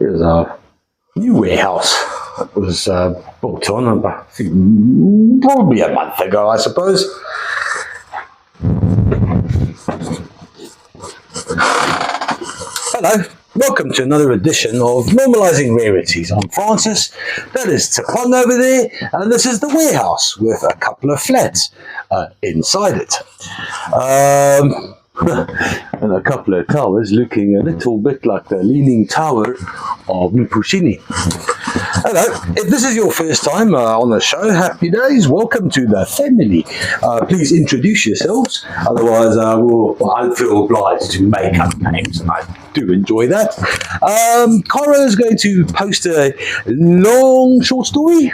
Here's our new warehouse. It was built on about, probably a month ago, I suppose. Hello, welcome to another edition of Normalizing Rarities. I'm Francis, that is Tapong over there, and this is the warehouse with a couple of flats inside it. And a couple of towers looking a little bit like the Leaning Tower of Mpushini. Hello, if this is your first time on the show, happy days, welcome to the family. Please introduce yourselves, otherwise I'll feel obliged to make up names, and I do enjoy that. Cara is going to post a long short story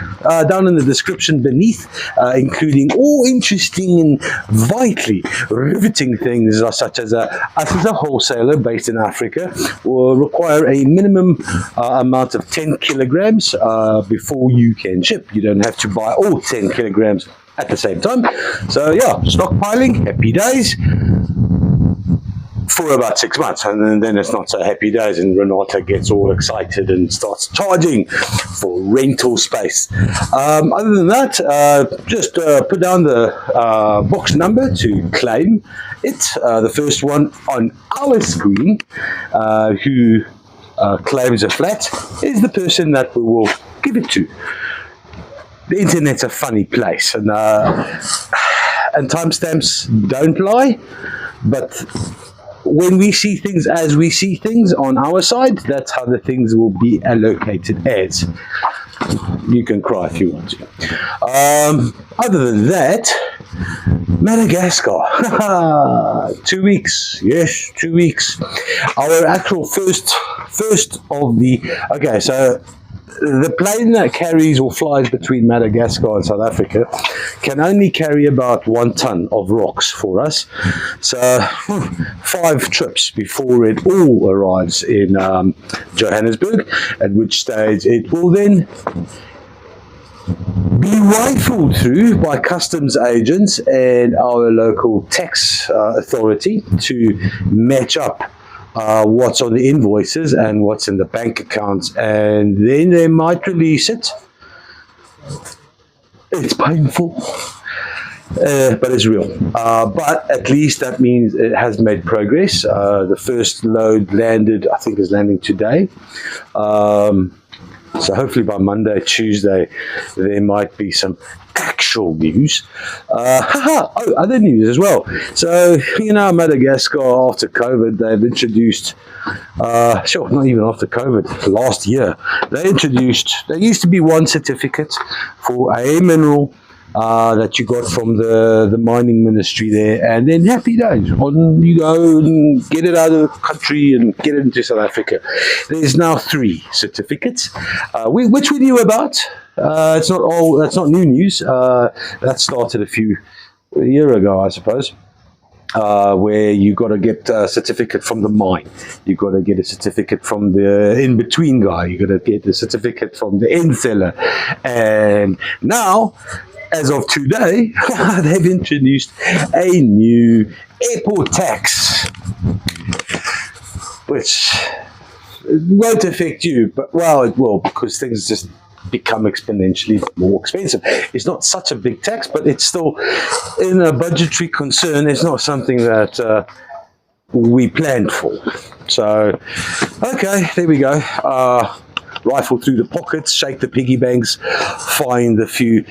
down in the description beneath, including all interesting and vitally riveting things such as us as a wholesaler based in Africa will require a minimum amount of 10 kilograms before you can ship. You don't have to buy all 10 kilograms at the same time. So yeah, stockpiling, happy days for about 6 months, and then it's not so happy days, and Renata gets all excited and starts charging for rental space. Other than that, just put down the box number to claim it. The first one on our screen who claims a flat is the person that we will give it to. The internet's a funny place, and timestamps don't lie, but when we see things as we see things on our side, that's how the things will be allocated as. You can cry if you want to. Other than that, Madagascar. 2 weeks. Yes, 2 weeks. Our actual first of the... Okay, so the plane that carries or flies between Madagascar and South Africa can only carry about 1 ton of rocks for us. So 5 trips before it all arrives in Johannesburg, at which stage it will then be rifled through by customs agents and our local tax authority to match up what's on the invoices and what's in the bank accounts, and then they might release it. It's painful, but it's real. But at least that means it has made progress. The first load landed, I think is landing today. So hopefully by Monday, Tuesday, there might be some actual news. Other news as well. So, Madagascar, after COVID, they've introduced, not even after COVID, last year, there used to be one certificate for a mineral that you got from the mining ministry there, and then happy days, on you go and get it out of the country and get it into South Africa. There's now 3 certificates, which we knew about. That's not new news. That started a year ago, I suppose. Where you got to get a certificate from the mine, you got to get a certificate from the in-between guy, you got to get a certificate from the end seller, and now, as of today, they've introduced a new airport tax, which won't affect you, but well, it will, because things just become exponentially more expensive. It's not such a big tax, but it's still, in a budgetary concern, it's not something that we planned for. So, okay, there we go. Rifle through the pockets, shake the piggy banks, find a few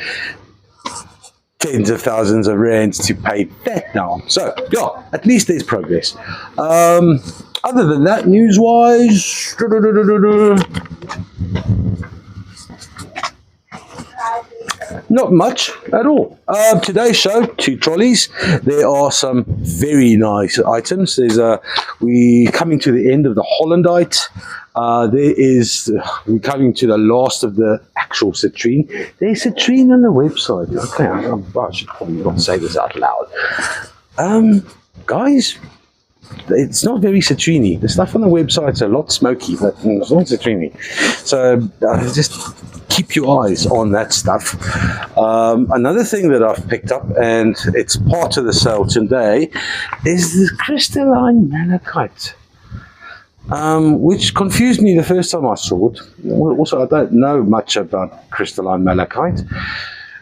tens of thousands of rands to pay that now. So, yeah, at least there's progress. Other than that, news-wise, not much at all. Today's show, 2 trolleys. There are some very nice items. We're coming to the end of the Hollandite. We're coming to the last of the actual citrine. There's citrine on the website. Okay, I should probably not say this out loud. Guys, it's not very citrine-y. The stuff on the website's a lot smoky, but it's not citrine-y. So just keep your eyes on that stuff. Another thing that I've picked up, and it's part of the sale today, is the crystalline malachite. which confused me the first time I saw it. Well, also, I don't know much about crystalline malachite.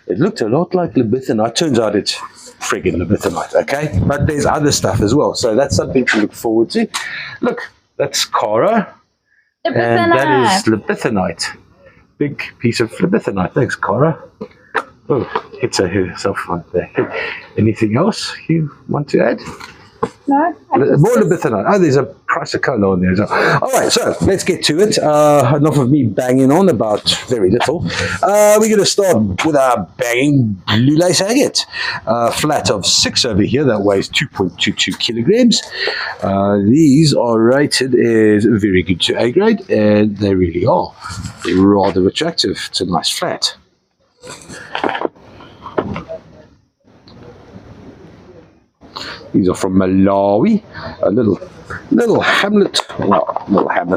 It looked a lot like libethenite. Turns out it's friggin' libethenite, okay? But there's other stuff as well, so that's something to look forward to. Look, that's Cara, and that is libethenite. Big piece of libethenite. Thanks, Cara. Oh, hits herself right there. Anything else you want to add? No. More libethenite. Oh, there's a price of colour on there as well. All right, so let's get to it. Enough of me banging on about very little. We're going to start with our banging blue lace agate. Flat of 6 over here. That weighs 2.22 kilograms. These are rated as very good to A grade, and they really are. They're rather attractive. It's a nice flat. These are from Malawi, a little hamlet,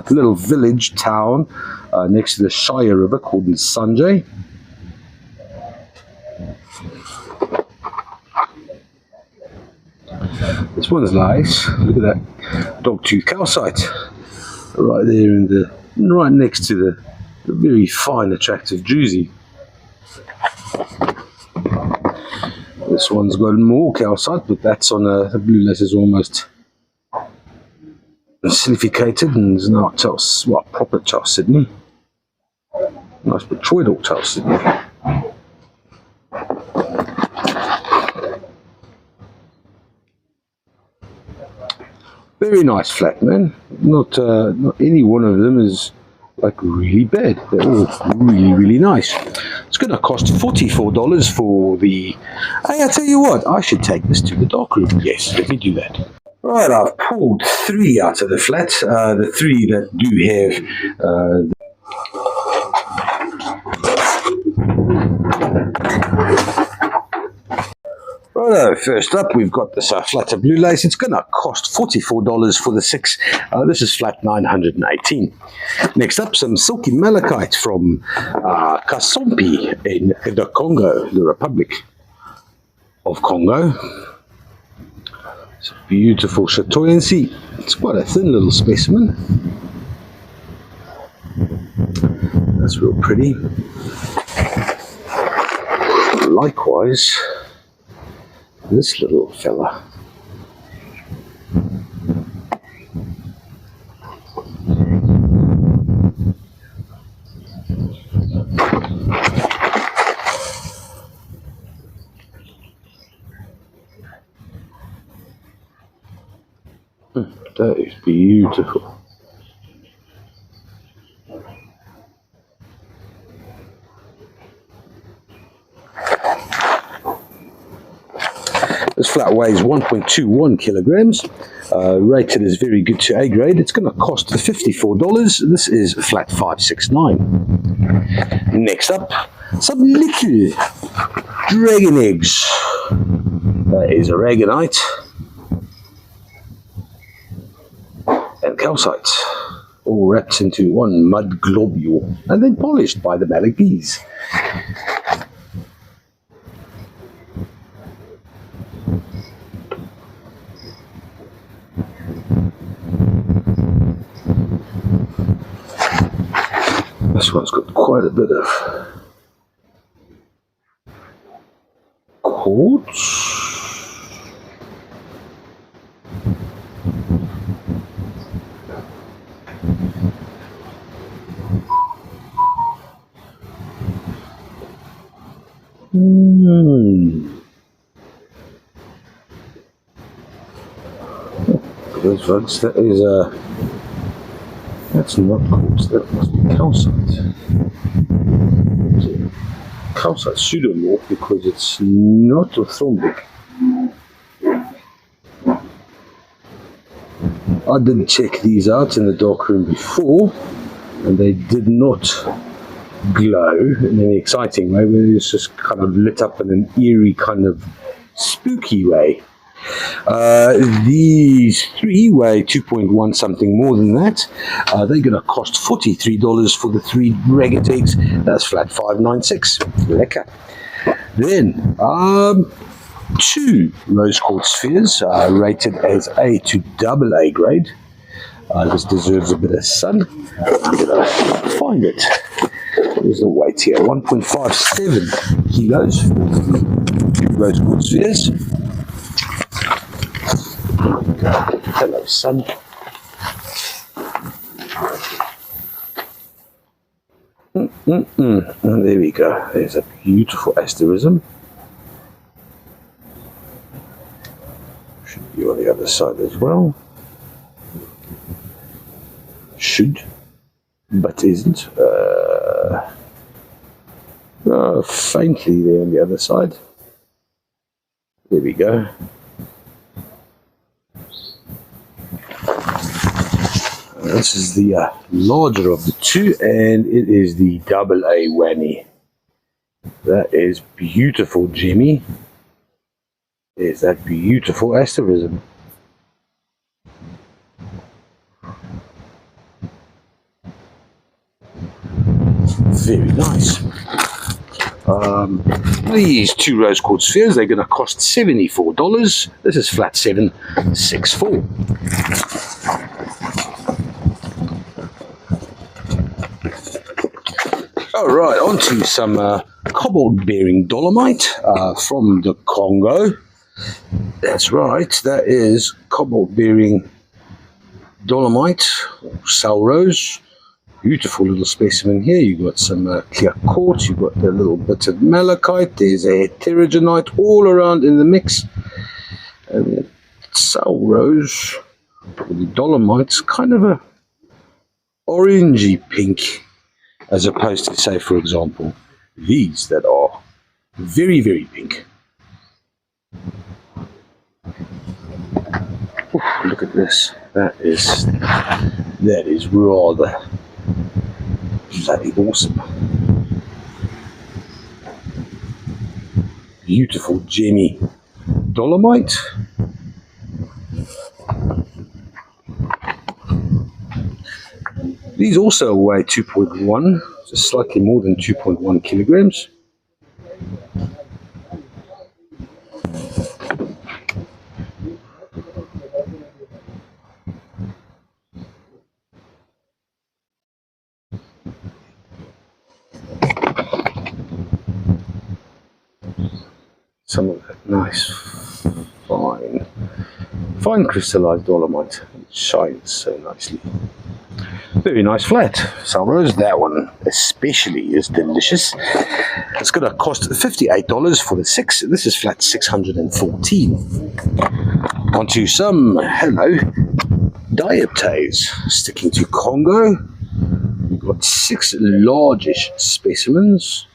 little village town next to the Shire River called Nsanje. This one's nice. Look at that dogtooth calcite right there right next to the very fine, attractive druzy. This one's got more calcite, but that's on the blue lace is almost silicificated and is now proper chalcedony. Nice botryoidal chalcedony. Very nice flat, man. Not any one of them is like really bad. They're all really, really nice. It's going to cost $44 for the... Hey, I tell you what, I should take this to the darkroom. Yes, let me do that. Right, I've pulled 3 out of the flat. The 3 that do have... Righto, first up we've got this flatter blue lace. It's going to cost $44 for the 6. This is flat 918. Next up, some silky malachite from Kasompi in the Congo, the Republic of Congo. It's a beautiful chatoyancy. It's quite a thin little specimen. That's real pretty. Likewise, this little fella. That is beautiful. This flat weighs 1.21 kilograms, rated as very good to A grade. It's going to cost $54. This is flat 569. Next up, some little dragon eggs. That is aragonite and calcite, all wrapped into one mud globule and then polished by the Malagese. This one's got quite a bit of quartz. Those ones, that is that's not quartz, that must be calcite. Calcite pseudomorph because it's not orthombic. I did check these out in the darkroom before, and they did not glow in any exciting way, but it's just kind of lit up in an eerie kind of spooky way. These 3 weigh 2.1 something more than that. They're going to cost $43 for the 3 ragged eggs. That's flat 596. Lekker. Then 2 rose quartz spheres, rated as A to AA grade. This deserves a bit of sun. I'm going to find it. There's the weight here, 1.57 kilos for the rose quartz spheres. Hello, sun. And there we go. There's a beautiful asterism. Should be on the other side as well. Should, but isn't. Faintly there on the other side. There we go. This is the larger of the two, and it is the AA Wanny. That is beautiful, Jimmy. There's that beautiful asterism. Very nice. These two rose quartz spheres, they're going to cost $74. This is flat 764. Alright, on to some cobalt-bearing dolomite from the Congo. That's right, that is cobalt-bearing dolomite, cell rose. Beautiful little specimen here. You've got some clear quartz, you've got the little bit of malachite, there's a heterogenite all around in the mix. And the cell rose, the dolomite's kind of a orangey pink, as opposed to, say, for example, these that are very, very pink. Ooh, look at this. That is rather bloody awesome. Beautiful gemmy dolomite. These also weigh 2.1, just slightly more than 2.1 kilograms. Some of that nice, fine crystallized dolomite. It shines so nicely. Very nice flat. Cell rose, that one especially is delicious. It's going to cost $58 for the 6. This is flat 614. Onto some, hello, dioptase. Sticking to Congo. We've got 6 largish specimens.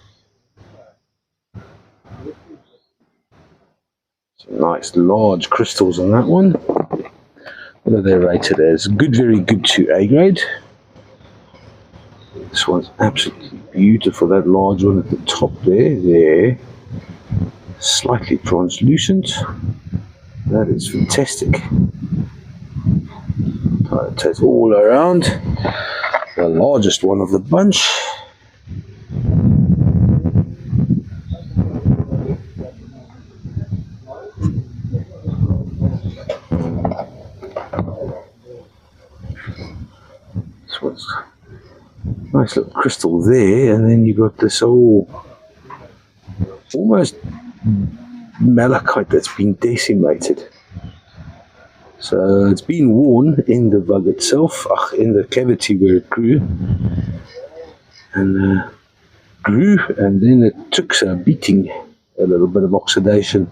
Some nice large crystals on that one. What are they rated as? Good, very good to A grade. This one's absolutely beautiful. That large one at the top there, slightly translucent. That is fantastic. Dioptase all around. The largest one of the bunch. This one's nice little crystal there, and then you got this almost malachite that's been decimated. So it's been worn in the bug itself, in the cavity where it grew, and then it took a beating, a little bit of oxidation.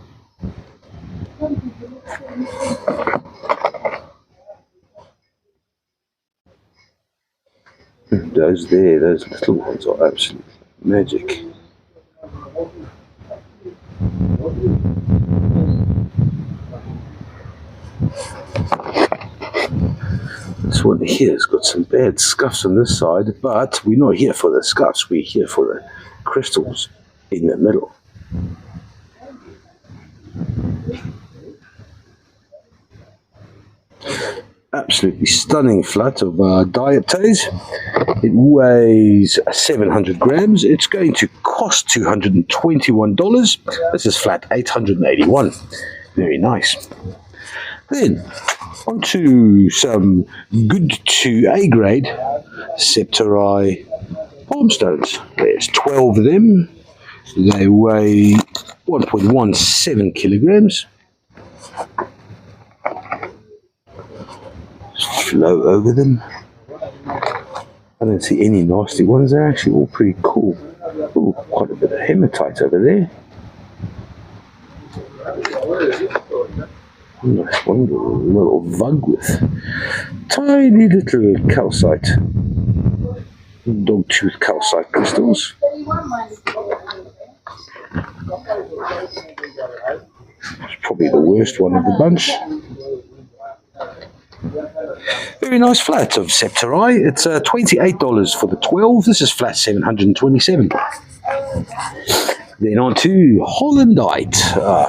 Those little ones are absolutely magic. This one here has got some bad scuffs on this side, but we're not here for the scuffs, we're here for the crystals in the middle. Absolutely stunning flat of dioptase. It weighs 700 grams. It's going to cost $221. This is flat 881. Very nice. Then onto some good to A grade Septari palm stones. There's 12 of them. They weigh 1.17 kilograms. Just flow over them. I don't see any nasty ones. They're actually all pretty cool. Ooh, quite a bit of hematite over there. Nice one, little vug with tiny little calcite, dog tooth calcite crystals. It's probably the worst one of the bunch. Very nice flat of Septari. It's $28 for the 12. This is flat 727. Then on to Hollandite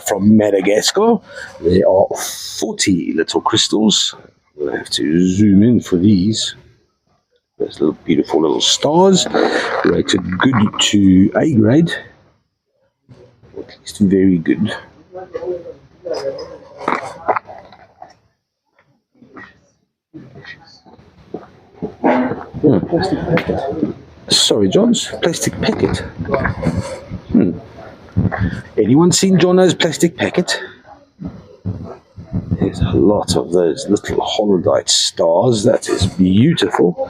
from Madagascar. There are 40 little crystals. We'll have to zoom in for these. There's little beautiful little stars, rated good to A grade, or at least very good. Plastic packet. Sorry, John's plastic packet. Anyone seen Jono's plastic packet? There's a lot of those little Hollandite stars. That is beautiful.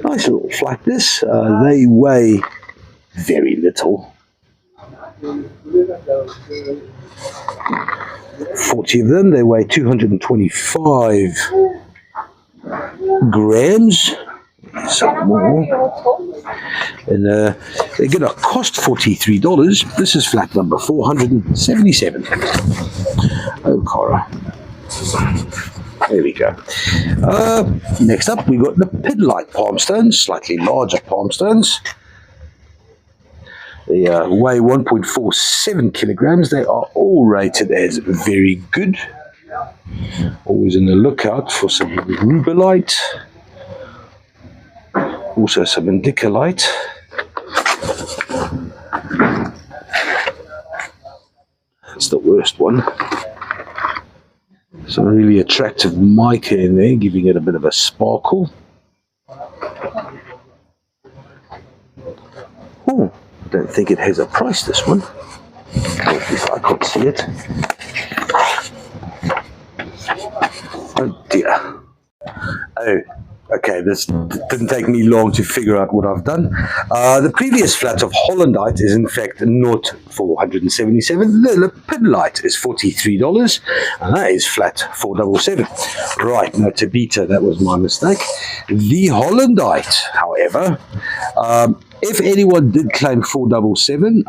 Nice little flatness. They weigh very little. 40 of them. They weigh 225 grams. Some more. And they're going to cost $43. This is flat number 477. Oh, Cora. There we go. Next up, we got the Ep110 palm stones, slightly larger palm stones. They weigh 1.47 kilograms. They are all rated as very good. Always on the lookout for some rubellite. Also some indicolite. That's the worst one. Some really attractive mica in there, giving it a bit of a sparkle. Oh, I don't think it has a price, this one. If I can't see it. Oh dear. Oh. Okay, this didn't take me long to figure out what I've done. The previous flat of Hollandite is in fact not 477. The Ep110 is $43, and that is flat 477. Right, no, Tabita, that was my mistake. The Hollandite, however, if anyone did claim 477,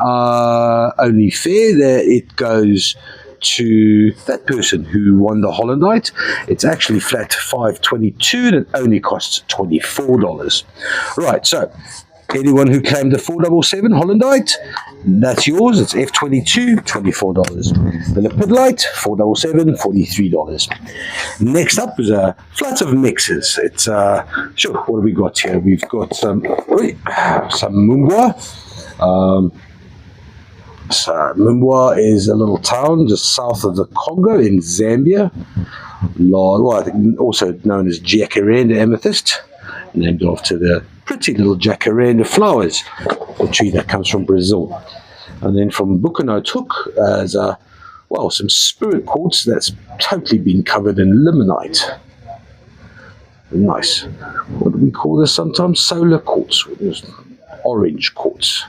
only fair that it goes to that person who won the Hollandite. It's actually flat 522 and it only costs $24. Right, so anyone who claimed the 477 Hollandite, that's yours. It's F22, $24. The Ep110, 477, $43. Next up is a flat of mixes. It's sure, what have we got here? We've got some Mumbwa. So Mumbwa is a little town just south of the Congo in Zambia. Well, I think also known as Jacaranda amethyst, named after the pretty little jacaranda flowers, a tree that comes from Brazil. And then from Bucanotuk, as some spirit quartz that's totally been covered in limonite. Nice. What do we call this sometimes? Solar quartz, orange quartz.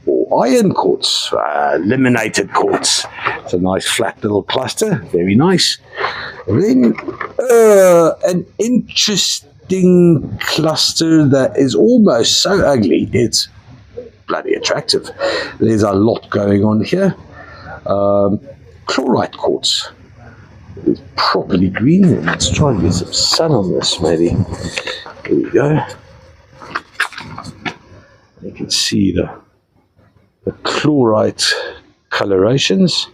Or iron quartz, laminated quartz. It's a nice flat little cluster, very nice. And then an interesting cluster that is almost so ugly, it's bloody attractive. There's a lot going on here. Chlorite quartz. It's properly green. Let's try and get some sun on this, maybe. There we go. You can see the chlorite colorations.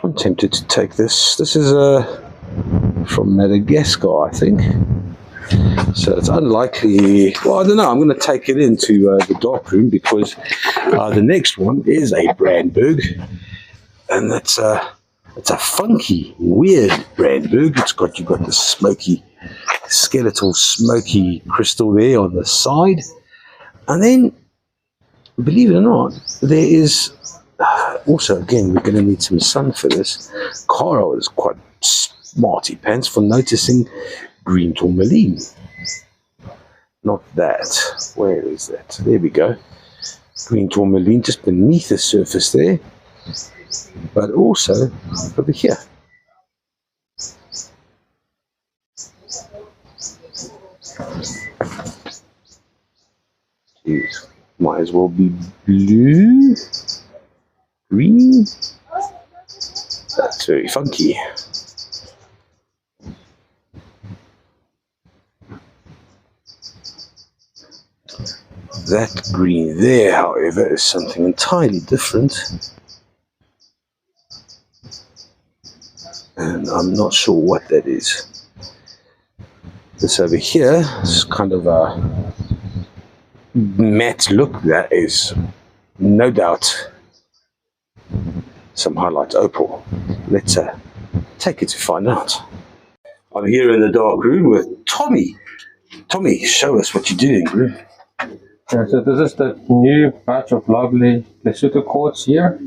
I'm tempted to take this. This is from Madagascar, I think. So it's unlikely. Well, I don't know. I'm going to take it into the dark room because the next one is a Brandberg, and it's a funky, weird Brandberg. You've got the smoky, skeletal, smoky crystal there on the side, and then, believe it or not, there is also, again, we're going to need some sun for this. Caro is quite smarty pants for noticing green tourmaline. Not that. Where is that? There we go. Green tourmaline just beneath the surface there, but also over here. Jeez. Might as well be blue, green. That's very funky. That green there, however, is something entirely different. And I'm not sure what that is. This over here is kind of a matte look. That is no doubt some highlight opal. Let's take it to find out. I'm here in the dark room with Tommy. Tommy, show us what you're doing, bro. Yeah, so this is the new batch of lovely Lesotho quartz here,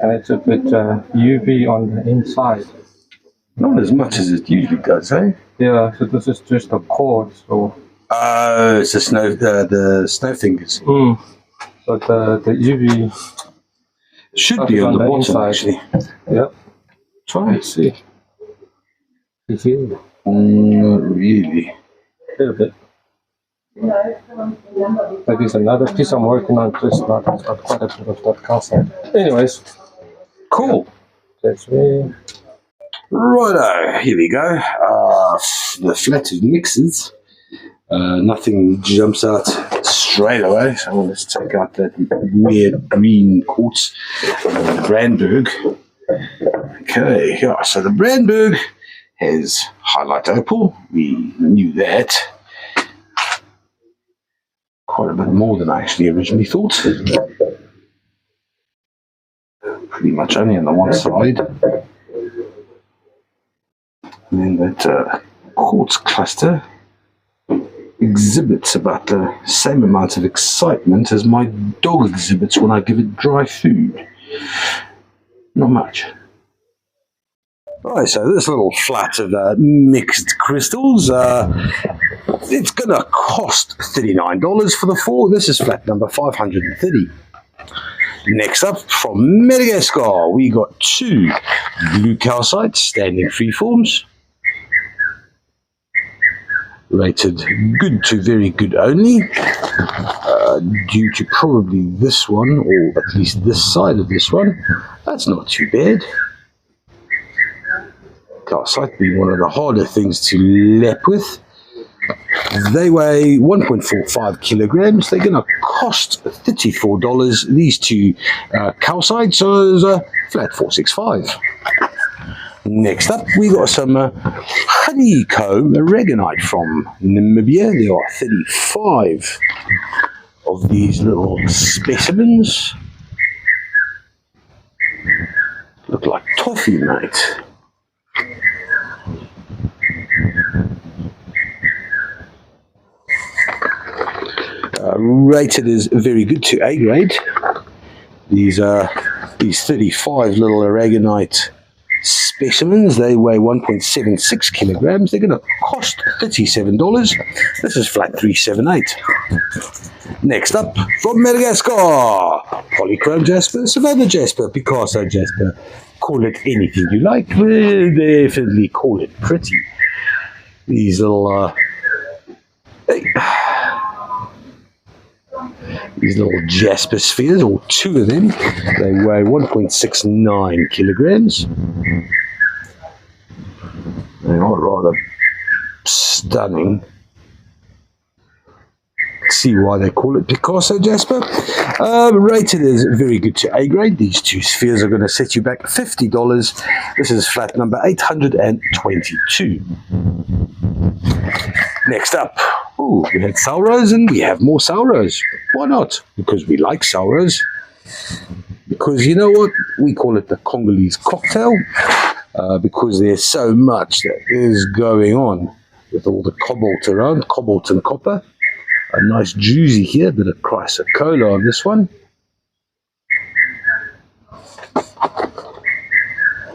and it's a bit UV on the inside. Not as much as it usually does, eh? Yeah, so this is just a quartz. So it's the snow fingers. But the UV should be on the bottom inside. Actually. Yep. Try and see. You see? Not really. A little bit. Like there's another piece I'm working on, just not quite a bit of that calcite. Anyways, cool. That's me. Righto, here we go. The flatted mixes. Nothing jumps out straight away, so let's take out that weird green quartz Brandberg. Okay, yeah, so the Brandberg has highlight opal. We knew that. Quite a bit more than I actually originally thought. Pretty much only on the one side. And then that quartz cluster exhibits about the same amount of excitement as my dog exhibits when I give it dry food. Not much. Right, so this little flat of mixed crystals, it's going to cost $39 for the 4. This is flat number 530. Next up, from Madagascar, we got 2 blue calcites, standing freeforms. Rated good to very good only, due to probably this one, or at least this side of this one. That's not too bad. Calcite being one of the harder things to lap with. They weigh 1.45 kilograms. They're going to cost $34. These 2 calcite, so there's a flat 465. Next up, we got some honeycomb aragonite from Namibia. There are 35 of these little specimens. Look like toffee, mate. Rated as very good to A grade. These 35 little aragonite specimens, they weigh 1.76 kilograms. They're going to cost $37. This is flat 378. Next up, from Madagascar, polychrome jasper, Savannah jasper, Picasso jasper. Call it anything you like, but definitely call it pretty. These little jasper spheres, or 2 of them, they weigh 1.69 kilograms. They are rather stunning. see why they call it Picasso, Jasper. Rated as very good to A grade. These two spheres are going to set you back $50. This is flat number 822. Next up, we had Salros and we have more Salros. Why not? Because we like Salros. Because you know what? We call it the Congolese cocktail. Because there's so much that is going on with all the cobalt around, cobalt and copper. A nice juicy here, a bit of chrysocolla on this one.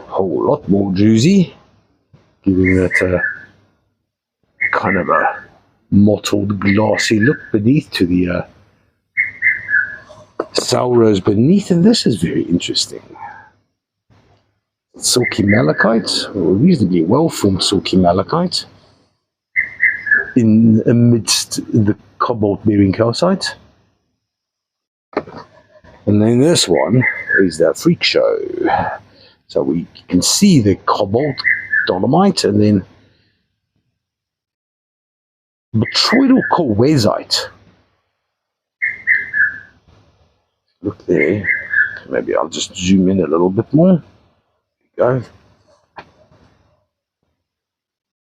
Whole lot more juicy, giving that kind of a mottled, glassy look beneath to the Salros beneath, and this is very interesting. Silky malachite, or reasonably well-formed silky malachite, in amidst the cobalt-bearing calcite. And then this one is the freak show. So we can see the cobalt dolomite and then botryoidal cohesite. Look there. Maybe I'll just zoom in a little bit more. There you go.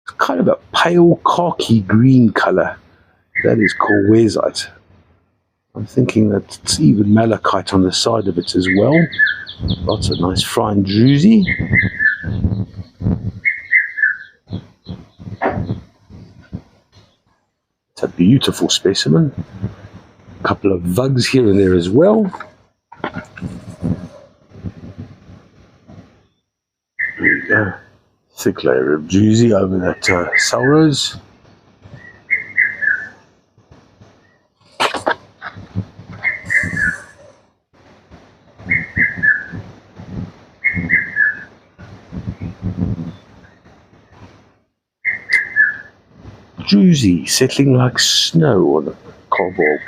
It's kind of a pale khaki green color. That is cohesite. I'm thinking that it's even malachite on the side of it as well. Lots of nice fine druzy. It's a beautiful specimen. A couple of vugs here and there as well. There you go. Thick layer of druzy over that Salros. Druzy settling like snow on the cobalt.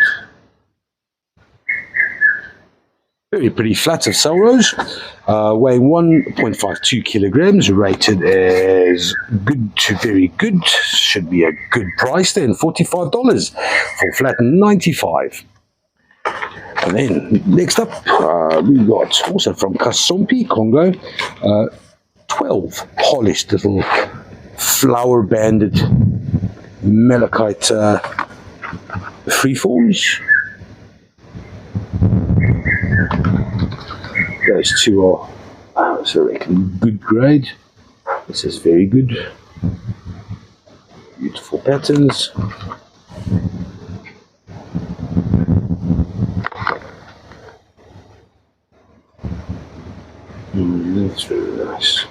Very pretty flat of Salros, weighing 1.52 kilograms, rated as good to very good. Should be a good price then, $45 for flat 95. And then next up, we got also from Kasompi, Congo, 12 polished little flower banded malachite freeforms. Those two are, so I reckon, good grade. This is very good. Beautiful patterns. That's very nice.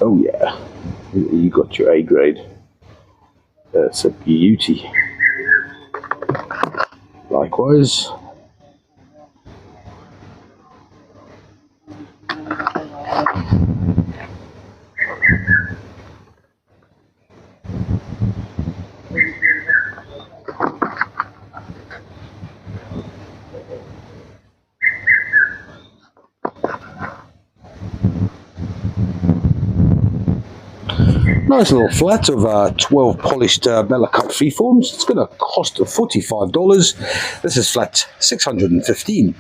Oh yeah, you got your A grade. That's a beauty. Likewise. Nice little flat of 12 polished malachite freeforms. It's going to cost $45. This is flat 615.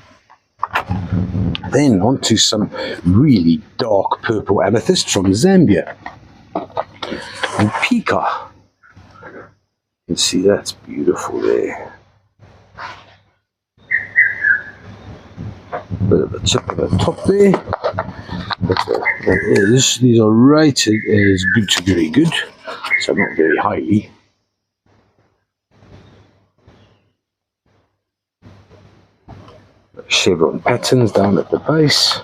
Then on to some really dark purple amethyst from Zambia. And Pika. You can see that's beautiful there. Bit of a chip at the top there. But these are rated as good to very good, so not very highly. Chevron patterns down at the base.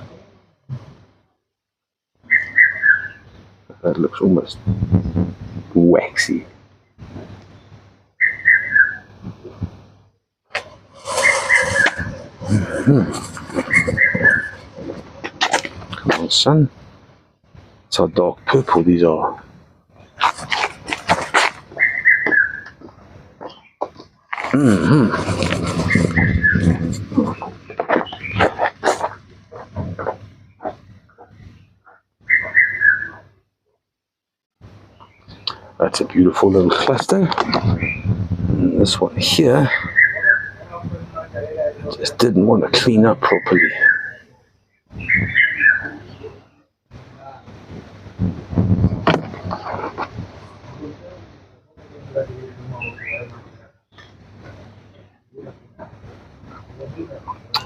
That looks almost waxy. Come on, son. It's how dark purple these are. That's a beautiful little cluster. And this one here just didn't want to clean up properly.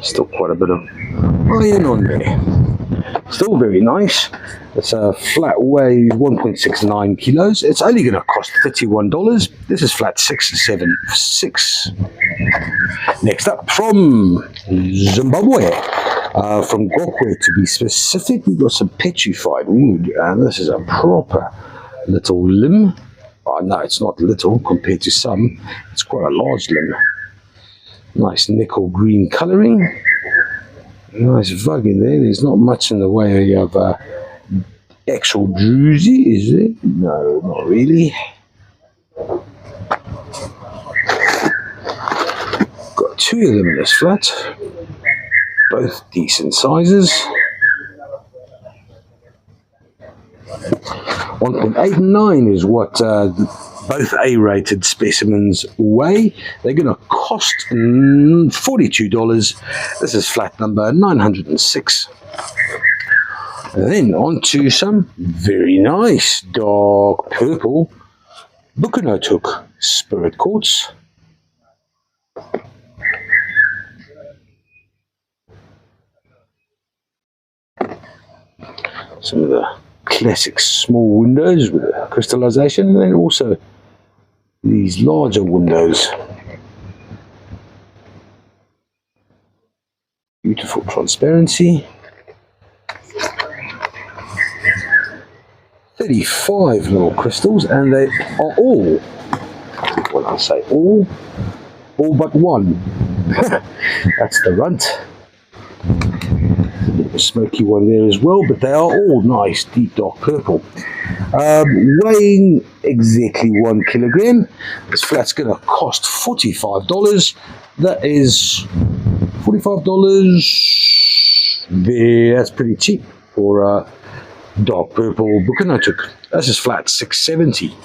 Still quite a bit of iron on there. Still very nice. It's a flat weight 1.69 kilos. It's only going to cost $31. This is flat 676. Next up, from Zimbabwe, from Gokwe to be specific, we've got some petrified wood, and this is a proper little limb. Oh, no, it's not little compared to some. It's quite a large limb. Nice nickel green colouring. Nice vug in there. There's not much in the way of actual druzy, is there? No, not really. Got two of them in this flat. Both decent sizes. 1.89 is what both A-rated specimens weigh. They're going to cost $42. This is flat number 906. And then on to some very nice dark purple Bucanotuk spirit quartz. Some of the classic small windows with crystallization, and then also these larger windows. Beautiful transparency. 35 little crystals, and they are all, when I say all but one. That's the runt. A smoky one there as well, but they are all nice deep dark purple. Weighing exactly 1 kilogram. This flat's going to cost $45. That is $45 there. That's pretty cheap for dark purple Bucanotuk. This is flat 670.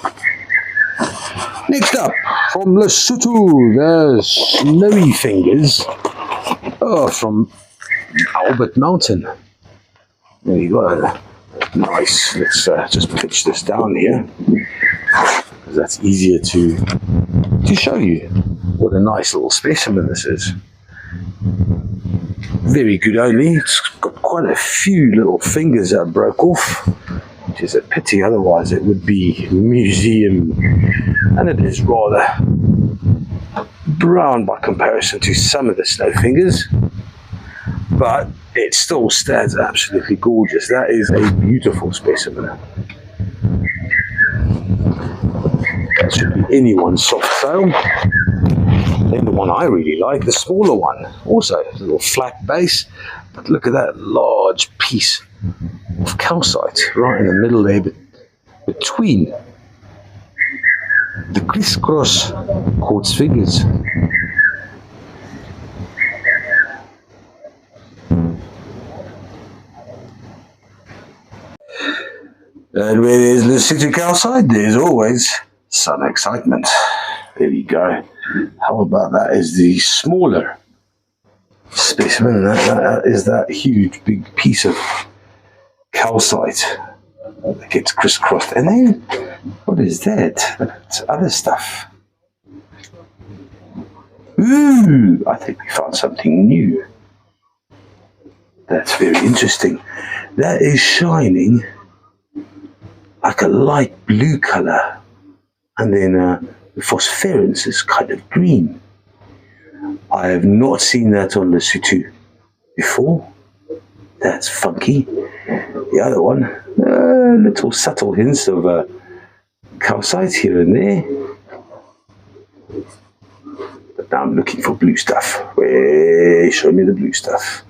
Next up, from Lesotho, the snowy fingers. Oh, from Albert Mountain. There you go. Nice. Let's just pitch this down here, because that's easier to show you. What a nice little specimen this is. Very good only. It's got quite a few little fingers that broke off, which is a pity, otherwise it would be museum, and it is rather brown by comparison to some of the snow fingers, but it still stands absolutely gorgeous. That is a beautiful specimen. That should be anyone's soft sail. Then the one I really like, the smaller one, also a little flat base, but look at that large piece of calcite right in the middle there, between the crisscross quartz figures. And where there's Lesotho calcite, there's always some excitement. There you go. How about that is the smaller specimen? That is that huge big piece of calcite that gets crisscrossed. And then, what is that? That's other stuff. Ooh, I think we found something new. That's very interesting. That is shining like a light blue color, and then the phosphorescence is kind of green. I have not seen that on Lesotho before. That's funky. The other one, little subtle hints of calcite here and there. But now I'm looking for blue stuff. Wait, show me the blue stuff.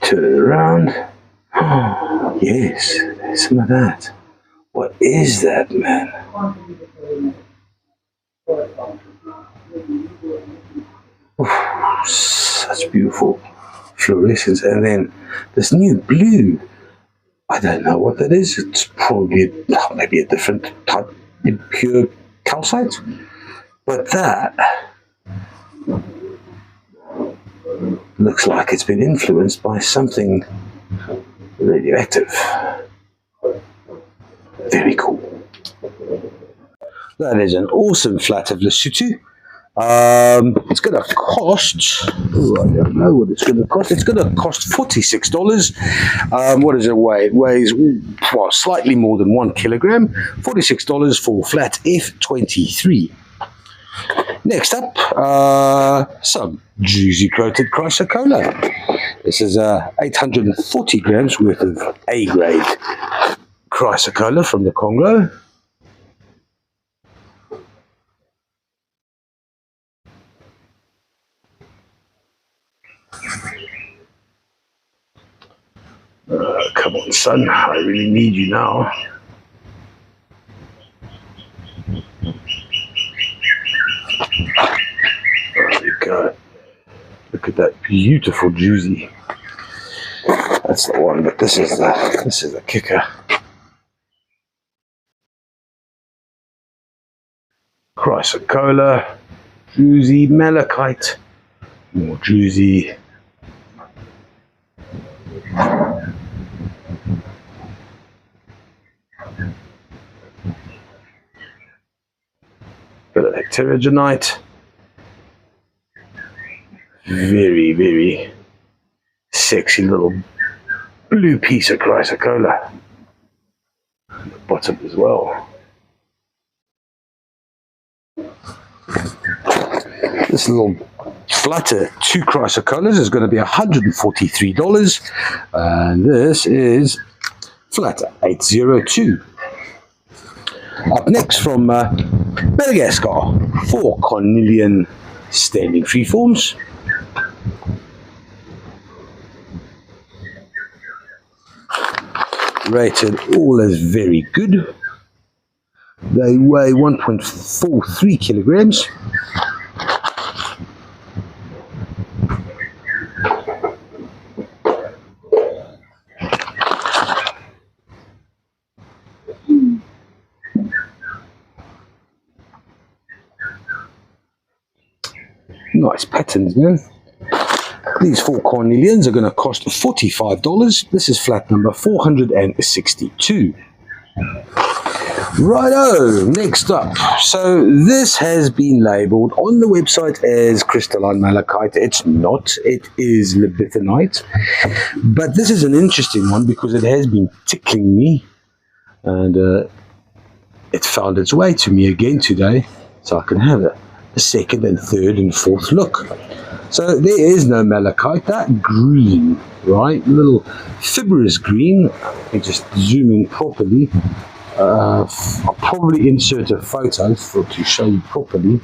Turn it around. Oh, yes, there's some of that. What is that, man? Such beautiful fluorescence. And then this new blue, I don't know what that is. It's probably maybe a different type of pure calcite. But that looks like it's been influenced by something radioactive. Very cool. That is an awesome flat of Lesotho. It's going to cost, I don't know what it's going to cost. It's going to cost $46. What does it weigh? It weighs, well, slightly more than 1 kilogram. $46 for flat F23. Next up, some juicy coated chrysocolla. This is 840 grams worth of A-grade chrysocolla from the Congo. Come on, son, I really need you now. There you go. Look at that beautiful juicy. That's the one, but this is the kicker. Chrysocolla, juicy malachite, more juicy. Bit of heterogenite. Very, very sexy little blue piece of chrysocolla. And the bottom as well. This little flutter 2 chrysocollas is going to be $143. And this is flutter 802. Up next from Madagascar, 4 cornelian standing freeforms. Rated all as very good. They weigh 1.43 kilograms. Nice patterns, man. These 4 cornelians are going to cost $45. This is flat number 462. Righto, next up. So this has been labeled on the website as crystalline malachite. It's not. It is libethenite. But this is an interesting one because it has been tickling me. And it found its way to me again today. So I can have a second and third and fourth look. So there is no malachite. That green, right, little fibrous green. Let me just zoom in properly. I'll probably insert a photo to show you properly.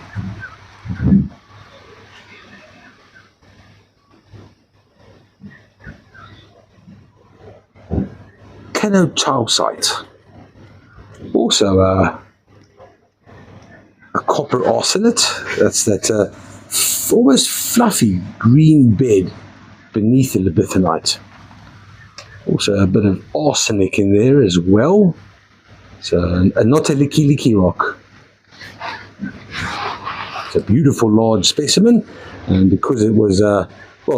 Canotowsite. Also a copper arsenate. That's that almost fluffy green bed beneath the libethenite. Also a bit of arsenic in there as well. So not a licky rock. It's a beautiful large specimen, and because it was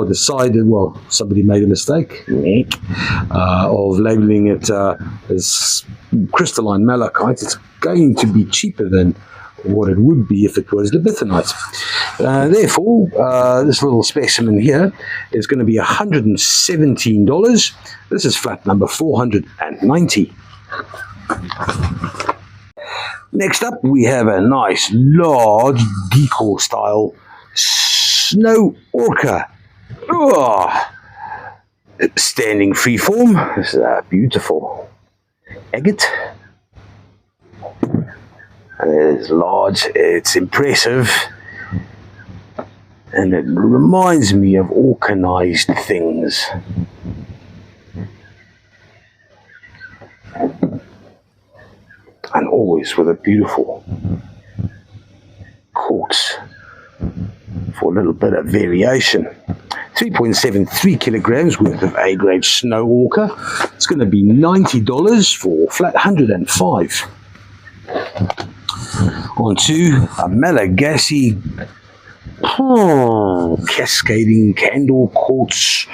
decided, somebody made a mistake of labeling it as crystalline malachite, it's going to be cheaper than what it would be if it was libethenite. Therefore, this little specimen here is going to be $117. This is flat number 490. Next up, we have a nice, large, decor style snow orca. Standing freeform. This is a beautiful agate. And it is large, it's impressive, and it reminds me of organized things. And always with a beautiful quartz for a little bit of variation. 3.73 kilograms worth of A-grade snow orca. It's going to be $90 for flat 105. Onto a Malagasy cascading candle quartz.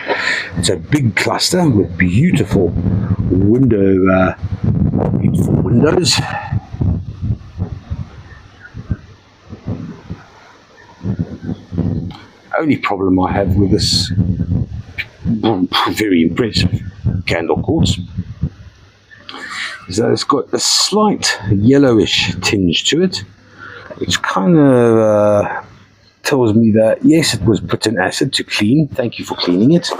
It's a big cluster with beautiful windows. Only problem I have with this very impressive candle quartz is that it's got a slight yellowish tinge to it, which kind of tells me that yes, it was put in acid to clean. Thank you for cleaning it,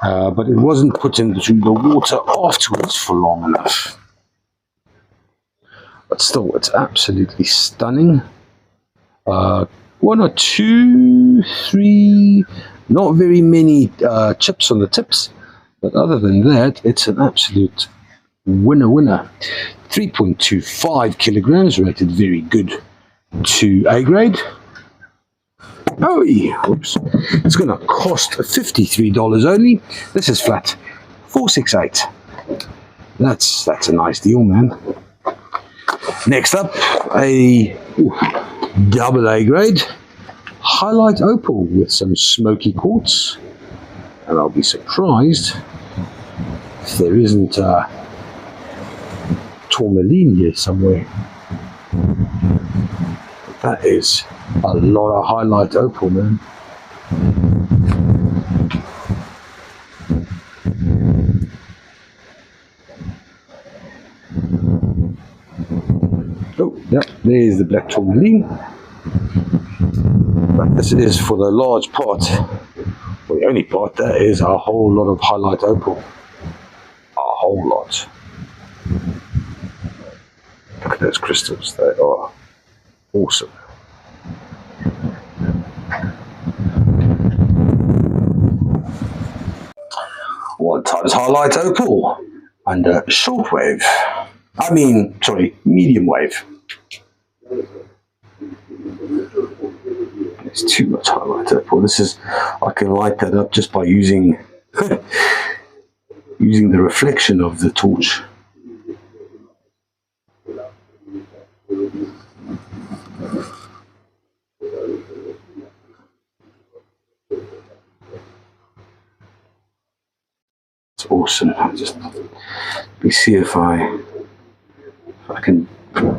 but it wasn't put into the water afterwards for long enough. But still, it's absolutely stunning. One or two, three, not very many chips on the tips, but other than that, it's an absolute winner. 3.25 kilograms, rated very good to A grade. Oh, yeah. Oops. It's going to cost $53 only. This is flat 468. That's a nice deal, man. Next up, a double A grade highlight opal with some smoky quartz, and I'll be surprised if there isn't tourmaline here somewhere. That is a lot of highlight opal, man. Oh, yeah, there's the black tourmaline. But this is for the large part, well, the only part, that is a whole lot of highlight opal. A whole lot. Look at those crystals, they are awesome. One times highlight opal under shortwave. Medium wave. It's too much highlight opal. I can light that up just by using using the reflection of the torch. It's awesome. Let me see if I can put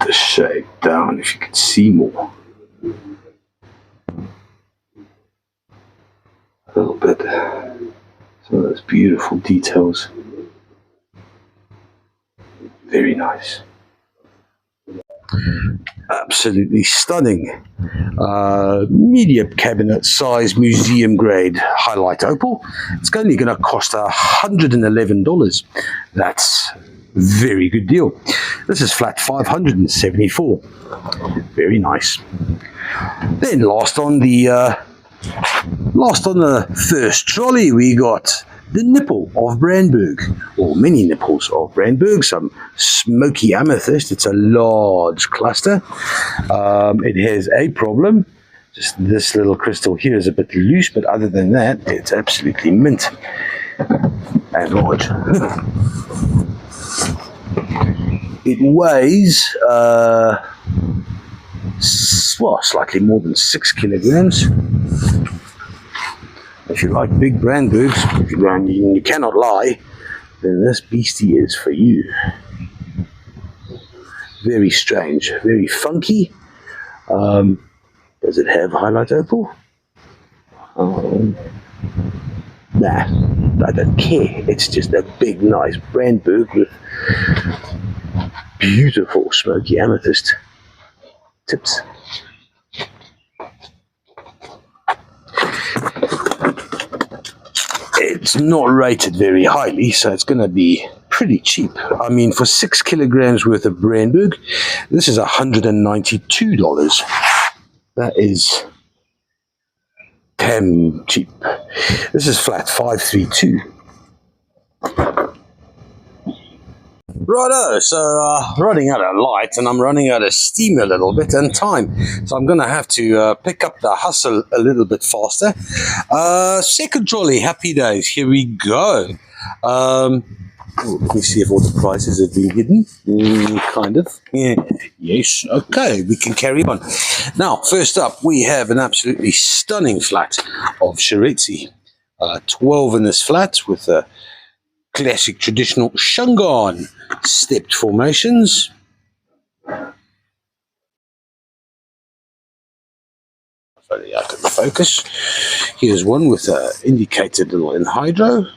the shade down, if you can see more. A little bit. Some of those beautiful details. Very nice. Absolutely stunning. Medium cabinet size museum grade highlight opal. It's only going to cost $111. That's very good deal. This is flat 574. Very nice. Then last on the first trolley, we got the nipple of Brandberg, or many nipples of Brandberg, some smoky amethyst. It's a large cluster. It has a problem. Just this little crystal here is a bit loose, but other than that, it's absolutely mint and large. It weighs, slightly more than 6 kilograms. If you like big Brandbergs, you cannot lie, then this beastie is for you. Very strange, very funky. Does it have highlight opal? Nah, I don't care. It's just a big, nice Brandberg with beautiful smoky amethyst tips. It's not rated very highly, so it's going to be pretty cheap. I mean, for 6 kilograms worth of Brandberg, this is $192. That is damn cheap. This is flat 532. Righto, so running out of light and I'm running out of steam a little bit and time. So I'm going to have to pick up the hustle a little bit faster. Second trolley, happy days. Here we go. Let me see if all the prices have been hidden. Kind of. Yeah. Yes. Okay, we can carry on. Now, first up, we have an absolutely stunning flat of Shiretsi. 12 in this flat with a classic traditional Shangan stepped formations. Very out of the focus. Here's one with an indicated little anhydro.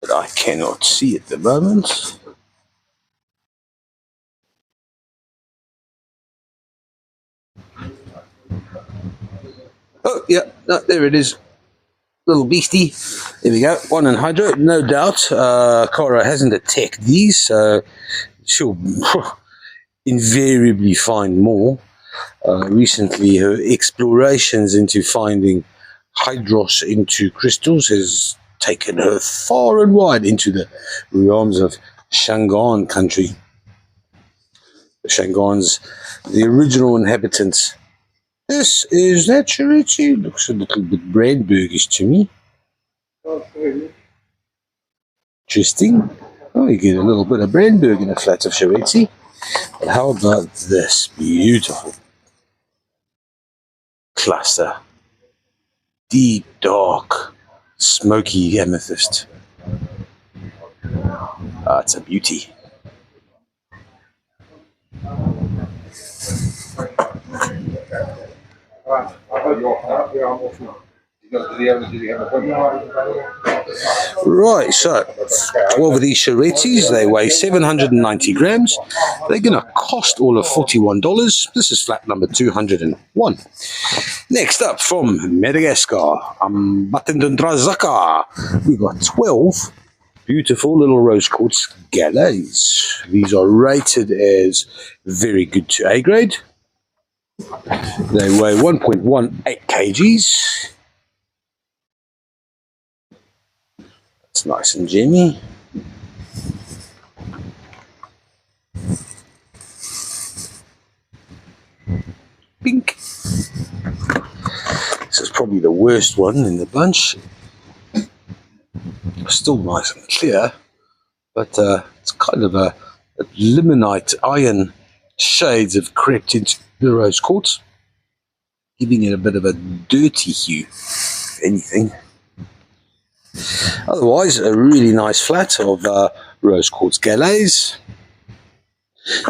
That I cannot see at the moment. Oh, yeah, no, there it is. Little beastie. There we go. One anhydro, no doubt. Cara hasn't attacked these, so she'll invariably find more. Recently, her explorations into finding hydros into crystals has taken her far and wide into the realms of Shangan country. The Shangans, the original inhabitants. This is that Shiretsi. Looks a little bit Brandbergish to me. Interesting. Oh, you get a little bit of Brandberg in the flat of Shiretsi. But how about this beautiful cluster? Deep, dark, smoky amethyst. It's a beauty. Right, so 12 of these Shiretsis, they weigh 790 grams. They're going to cost all of $41. This is flat number 201. Next up from Madagascar, Ambatendundrazaka. We've got 12 beautiful little rose quartz galets. These are rated as very good to A grade. They weigh 1.18 kgs. It's nice and jammy. Pink. This is probably the worst one in the bunch. Still nice and clear, but it's kind of a limonite iron shades have crept into the rose quartz, giving it a bit of a dirty hue, if anything. Otherwise, a really nice flat of rose quartz galets.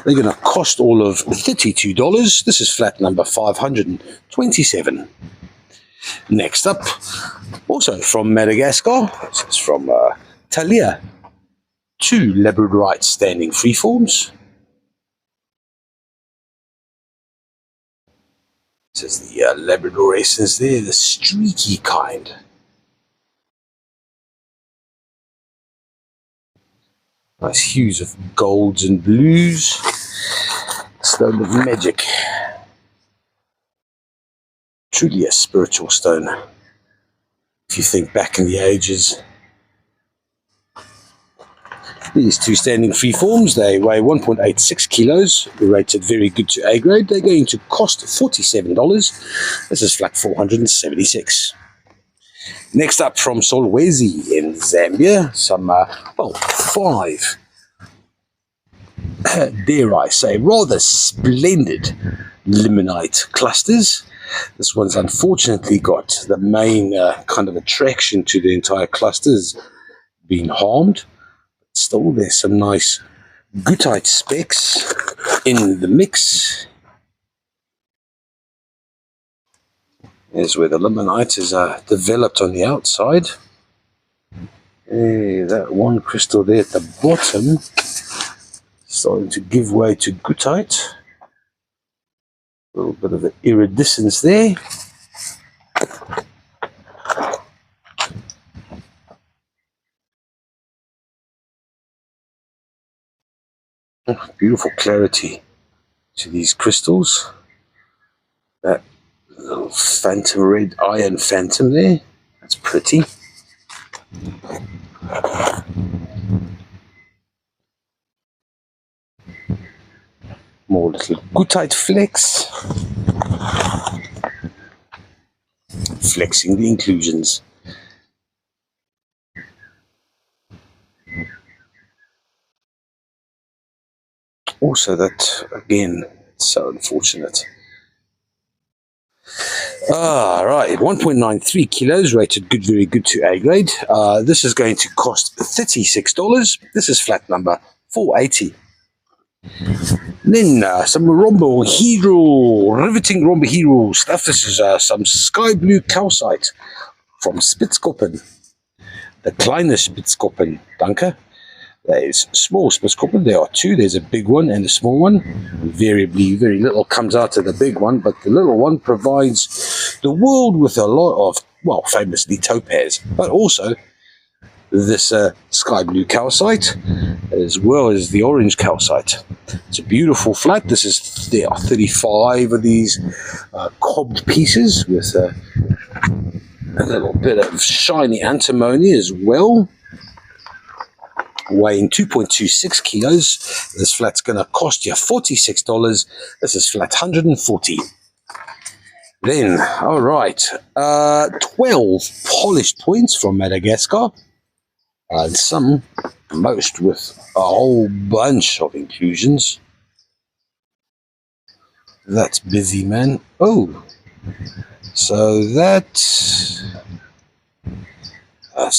They're going to cost all of $32. This is flat number 527. Next up, also from Madagascar, this is from Talia. 2 labradorite standing freeforms. This is the Labrador essence there, the streaky kind. Nice hues of golds and blues. Stone of magic. Truly a spiritual stone. If you think back in the ages. These 2 standing freeforms, they weigh 1.86 kilos, rated very good to A grade. They're going to cost $47. This is flat 476. Next up from Solwezi in Zambia, some, 5, dare I say, rather splendid limonite clusters. This one's unfortunately got the main kind of attraction to the entire clusters being harmed. Still, there's some nice goethite specks in the mix. Here's where the limonite is developed on the outside. Hey, that one crystal there at the bottom starting to give way to goethite. A little bit of an iridescence there. Beautiful clarity to these crystals. That Little phantom, red iron phantom there. That's pretty. More little gootite flex. Flexing the inclusions. Also, that again, it's so unfortunate. Right, 1.93 kilos, rated good, very good to A grade. This is going to cost $36. This is flat number 480. Then some Rombo Hero, riveting Rombo Hero stuff. This is some sky blue calcite from Spitzkoppen. The kleine Spitzkoppen, danke. There is small Spitzkoppen. There are two. There's a big one and a small one. Invariably, very little comes out of the big one, but the little one provides the world with a lot of, well, famously topaz, but also this sky blue calcite, as well as the orange calcite. It's a beautiful flat. There are 35 of these cobbed pieces with a little bit of shiny antimony as well. Weighing 2.26 kilos. This flat's going to cost you $46. This is flat 140. Then, all right, 12 polished points from Madagascar. And most with a whole bunch of inclusions. That's busy, man. Oh, so that's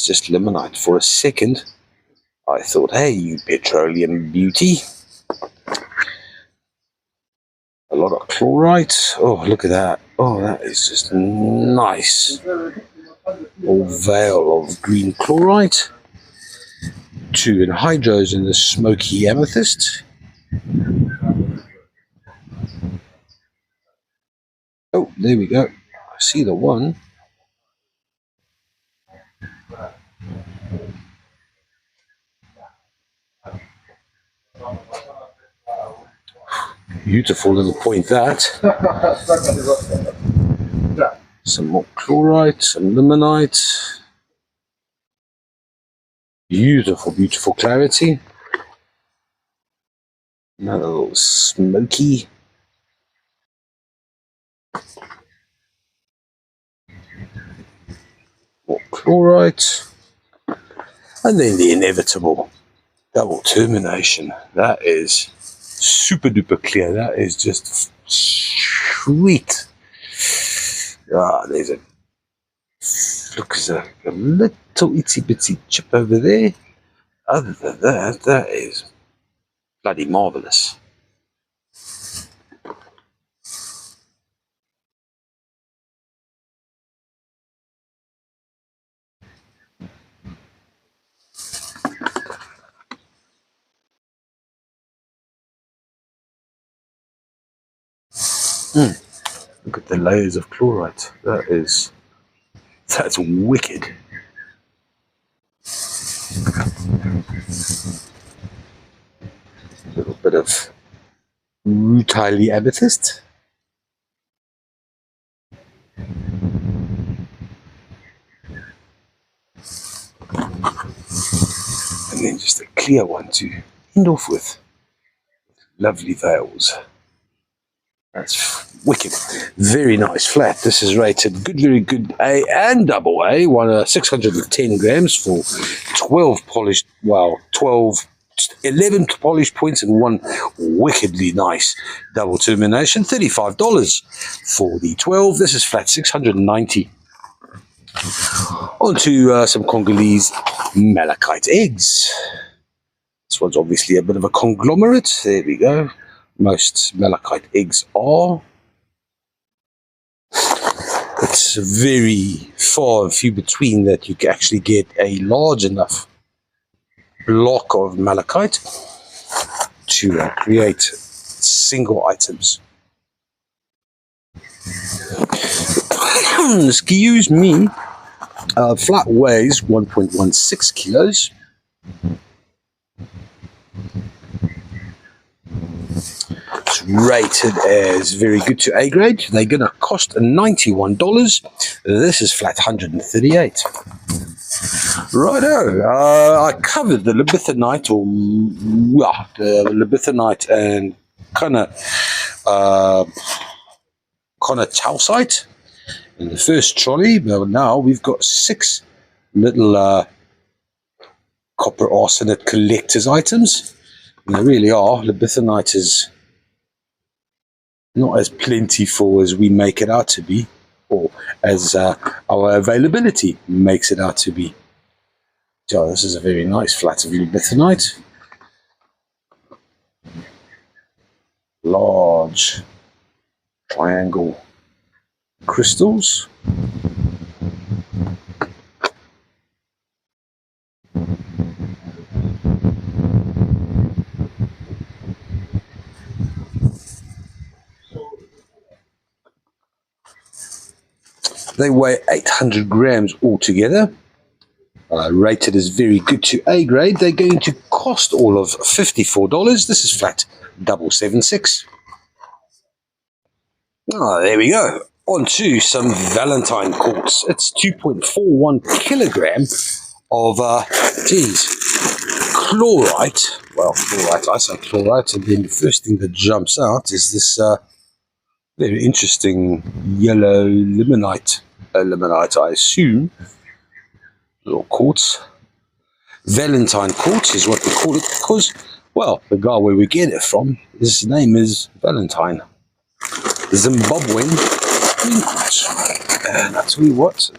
just limonite. For a second, I thought, hey, you petroleum beauty. A lot of chlorite. Oh, look at that. Oh, that is just nice. All veil of green chlorite. 2 anhydros in the smoky amethyst. Oh, there we go. I see the one. Beautiful little point that. Some more chlorite, some limonite. Beautiful, beautiful clarity. Another little smoky. More chlorite. And then the inevitable double termination. That is super duper clear. That is just sweet. There's a little itsy bitsy chip over there. Other than that, that is bloody marvelous. Look at the layers of chlorite. That's wicked. A little bit of rutile amethyst. And then just a clear one to end off with. Lovely veils. That's wicked. Very nice flat. This is rated good, very good A and double A. 610 grams for 11 polished points and one wickedly nice double termination. $35 for the 12. This is flat 690. On to some Congolese malachite eggs. This one's obviously a bit of a conglomerate. There we go. Most malachite eggs are. It's very far and few between that you can actually get a large enough block of malachite to create single items. Excuse me. Flat weighs 1.16 kilos. It's rated as very good to A grade. They're going to cost $91. This is flat 138. Righto, I covered the libethenite, the libethenite and calcite in the first trolley. But now we've got 6 little copper arsenate collector's items. And they really are. Libethenite is not as plentiful as we make it out to be, or as our availability makes it out to be. So this is a very nice flat of libethenite. Large triangle crystals. They weigh 800 grams altogether. Rated as very good to A grade. They're going to cost all of $54. This is flat 776. There we go. On to some Valentine quartz. It's 2.41 kilogram of, chlorite. Well, chlorite, I say chlorite, and then the first thing that jumps out is this very interesting yellow limonite. Limonite, I assume. Little quartz. Valentine quartz is what we call it because, well, the guy where we get it from, his name is Valentine. Zimbabwean green quartz. And I tell you what,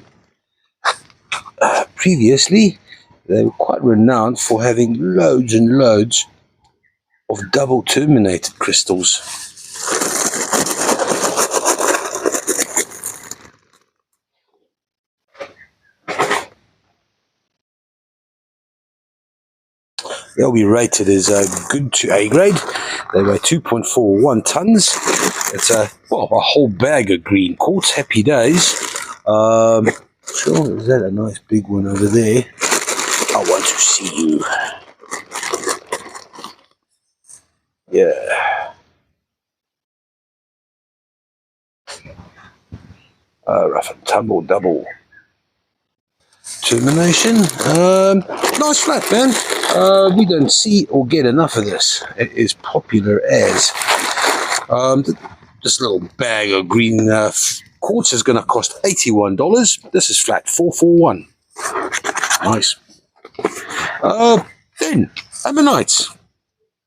previously they were quite renowned for having loads and loads of double terminated crystals. They'll be rated as good to A grade. They weigh 2.41 tons. It's a whole bag of green quartz. Happy days. Sure, is that a nice big one over there? I want to see you. Yeah. Rough and tumble double termination. Nice flat, man. We don't see or get enough of this. It is popular as. This little bag of green quartz is going to cost $81. This is flat 441. Nice. Then, ammonites.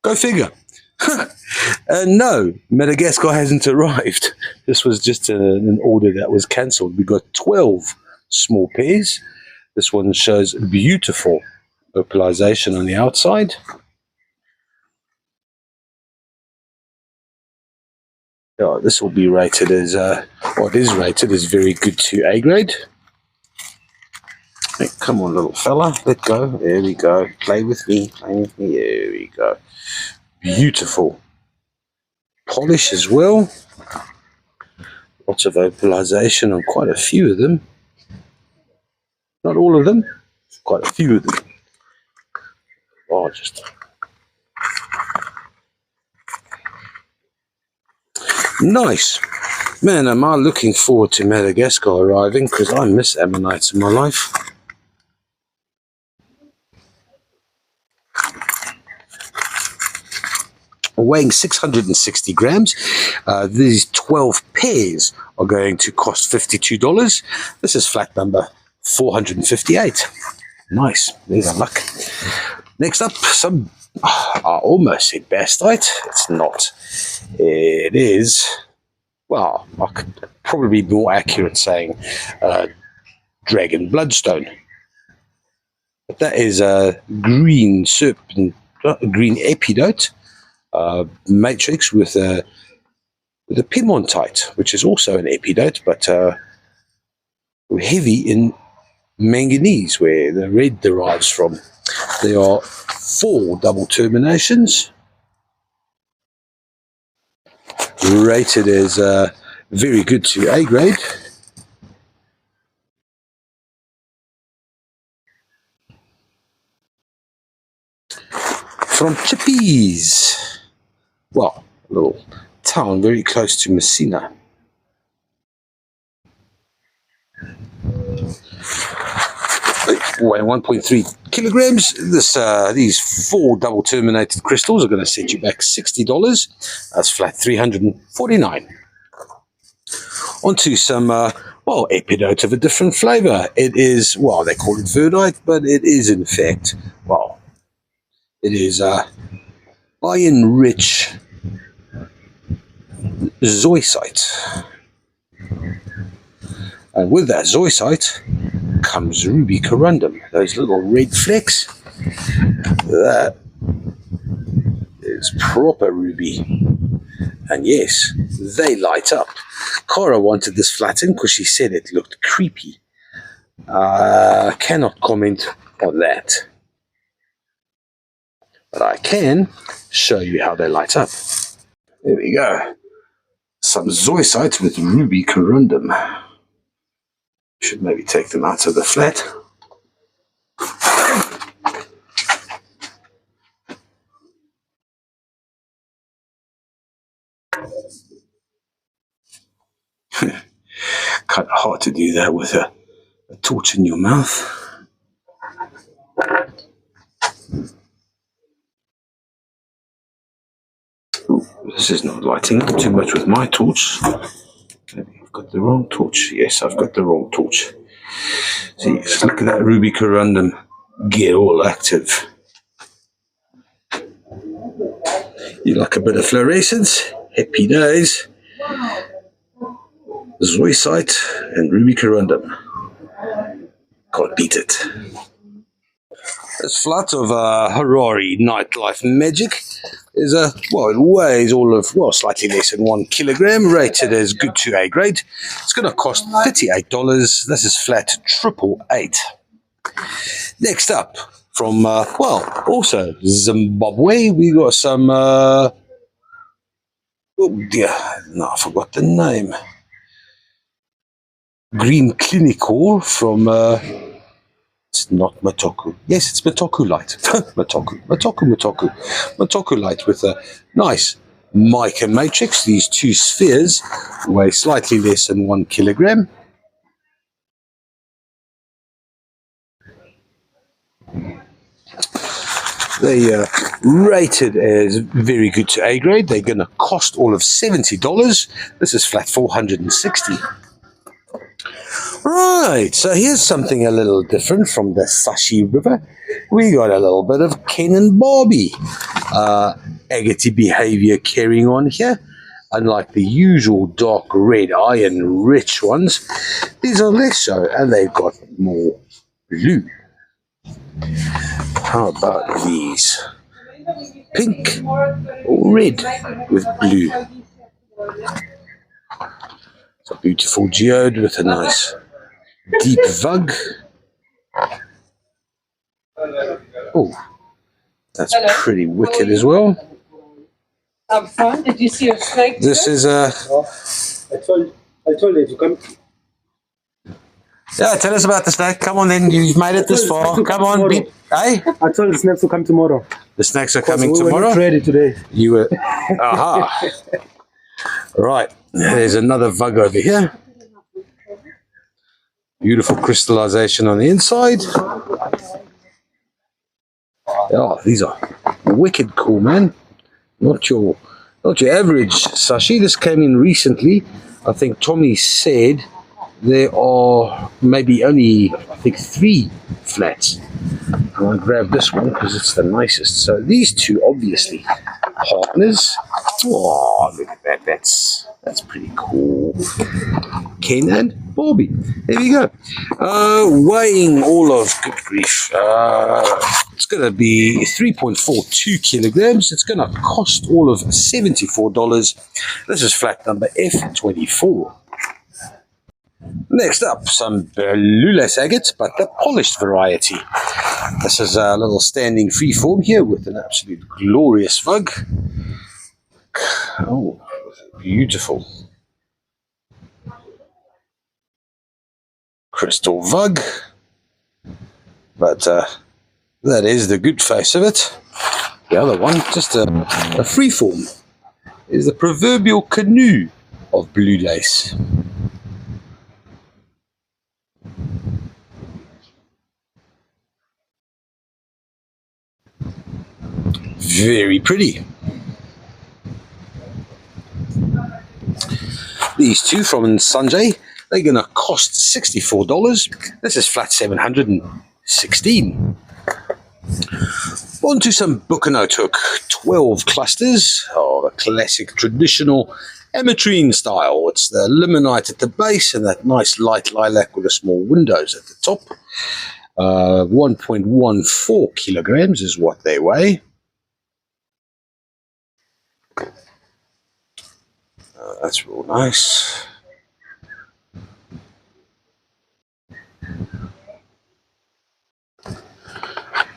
Go figure. No, Madagascar hasn't arrived. This was just an order that was cancelled. We got 12 small pairs. This one shows beautiful opalization on the outside. This will be rated as, it is rated as very good to A grade. Hey, come on, little fella, let go. There we go. Play with me. There we go. Beautiful polish as well. Lots of opalization on quite a few of them. Not all of them, quite a few of them. Just nice. Man, am I looking forward to Madagascar arriving, because I miss ammonites in my life. Weighing 660 grams. These 12 pairs are going to cost $52. This is flat number 458. Nice. There's a luck. Next up, some, I almost said bastite. It's not. It is, well, I could probably be more accurate saying dragon bloodstone. But that is a green serpent, green epidote matrix with a piemontite, which is also an epidote, but heavy in manganese, where the red derives from. There are 4 double terminations, rated as very good to A grade. From Chippies. Well, a little town very close to Messina. Weighing 1.3 kilograms. These 4 double terminated crystals are going to set you back $60. That's flat $349. Onto some, epidot of a different flavor. It is, they call it verdite, but it is in fact, it is iron-rich zoisite. And with that zoisite comes ruby corundum. Those little red flecks, that is proper ruby. And yes, they light up. Cara wanted this flattened because she said it looked creepy. Cannot comment on that. But I can show you how they light up. There we go. Some zoisite with ruby corundum. Should maybe take them out of the flat. Kind of hard to do that with a torch in your mouth. Ooh, this is not lighting up too much with my torch. Maybe I've got the wrong torch. Yes, I've got the wrong torch. See, just look at that ruby corundum get all active. You like a bit of fluorescence? Happy days. Zoisite and ruby corundum. Can't beat it. This flat of Harari nightlife magic is it weighs all of, slightly less than 1 kilogram, rated as good to A grade. It's going to cost $38. This is flat 888. Next up, from, also Zimbabwe, we got some, I forgot the name. Green Clinical from, it's not Matoku. Yes, it's Matoku Light. Matoku Light with a nice mica matrix. These 2 spheres weigh slightly less than 1 kilogram. They are rated as very good to A grade. They're going to cost all of $70. This is flat 460. Right, so here's something a little different from the Sashi River. We got a little bit of Ken and Barbie agate behavior carrying on here. Unlike the usual dark red iron rich ones, these are less so, and they've got more blue. How about these? Pink or red with blue. It's a beautiful geode with a nice deep vug. Oh, that's pretty wicked as well. Have fun. Did you see a snake? This is a. I told you to come. Yeah, tell us about the snake. Come on, then. You've made it this far. Come on, beep. Hey? I told the snakes to come tomorrow. The snakes are coming We tomorrow. were not ready today. You were. Aha. Right. There's another vug over here. Beautiful crystallization on the inside. Oh, these are wicked cool, man. Not your average sashi. This came in recently. I think Tommy said there are maybe only, 3 flats. I'm going to grab this one because it's the nicest. So these 2 obviously partners. Oh, look at that. That's pretty cool. Ken and Barbie. There we go. Weighing all of, good grief, it's going to be 3.42 kilograms. It's going to cost all of $74. This is flat number F24. Next up, some Berlulas agate, but the polished variety. This is a little standing freeform here with an absolute glorious vug. Oh, beautiful. Crystal vug. But that is the good face of it. The other one, just a freeform. is the proverbial canoe of blue lace. Very pretty. These two from Sanjay, they're going to cost $64. This is flat 716. On to some Bukanotuk 12 clusters of a classic traditional ametrine style. It's the limonite at the base and that nice light lilac with the small windows at the top. 1.14 kilograms is what they weigh. That's real nice.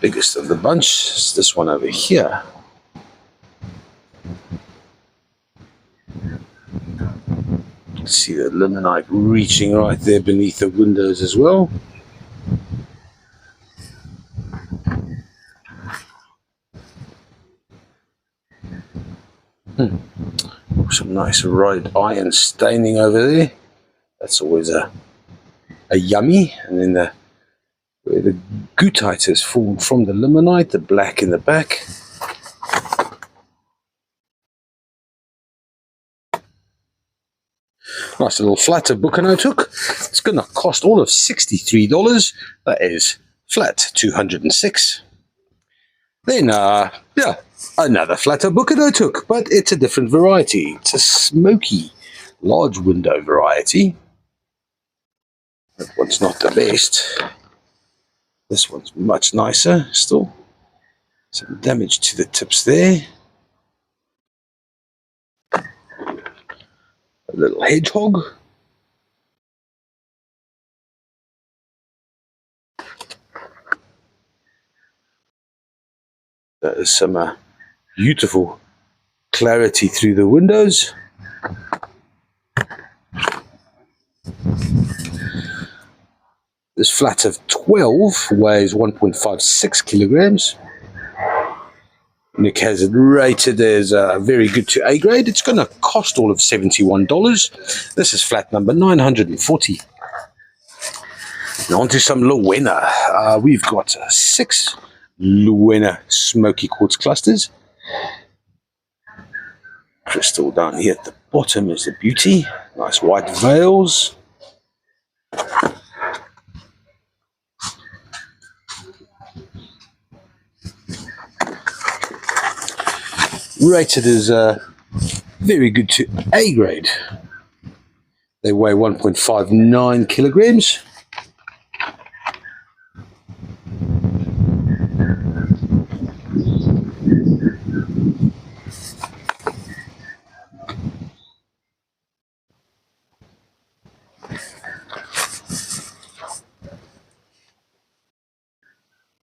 Biggest of the bunch is this one over here. See the limonite reaching right there beneath the windows as well. Some nice red iron staining over there. That's always a yummy. And then where the goethite has fallen from the limonite, the black in the back. Nice little flat of Bukanotuk. It's going to cost all of $63. That is flat 206. Then, yeah, another flat of Bukanotuk, but it's a different variety. It's a smoky, large window variety. That one's not the best. This one's much nicer still. Some damage to the tips there. A little hedgehog. That is some beautiful clarity through the windows. This flat of 12 weighs 1.56 kilograms. Nick has it rated as very good to A grade. It's going to cost all of $71. This is flat number 940. Now on to some Luena. We've got 6 Luena smoky quartz clusters. Crystal down here at the bottom is the beauty. Nice white veils. Rated as very good to A grade. They weigh 1.59 kilograms.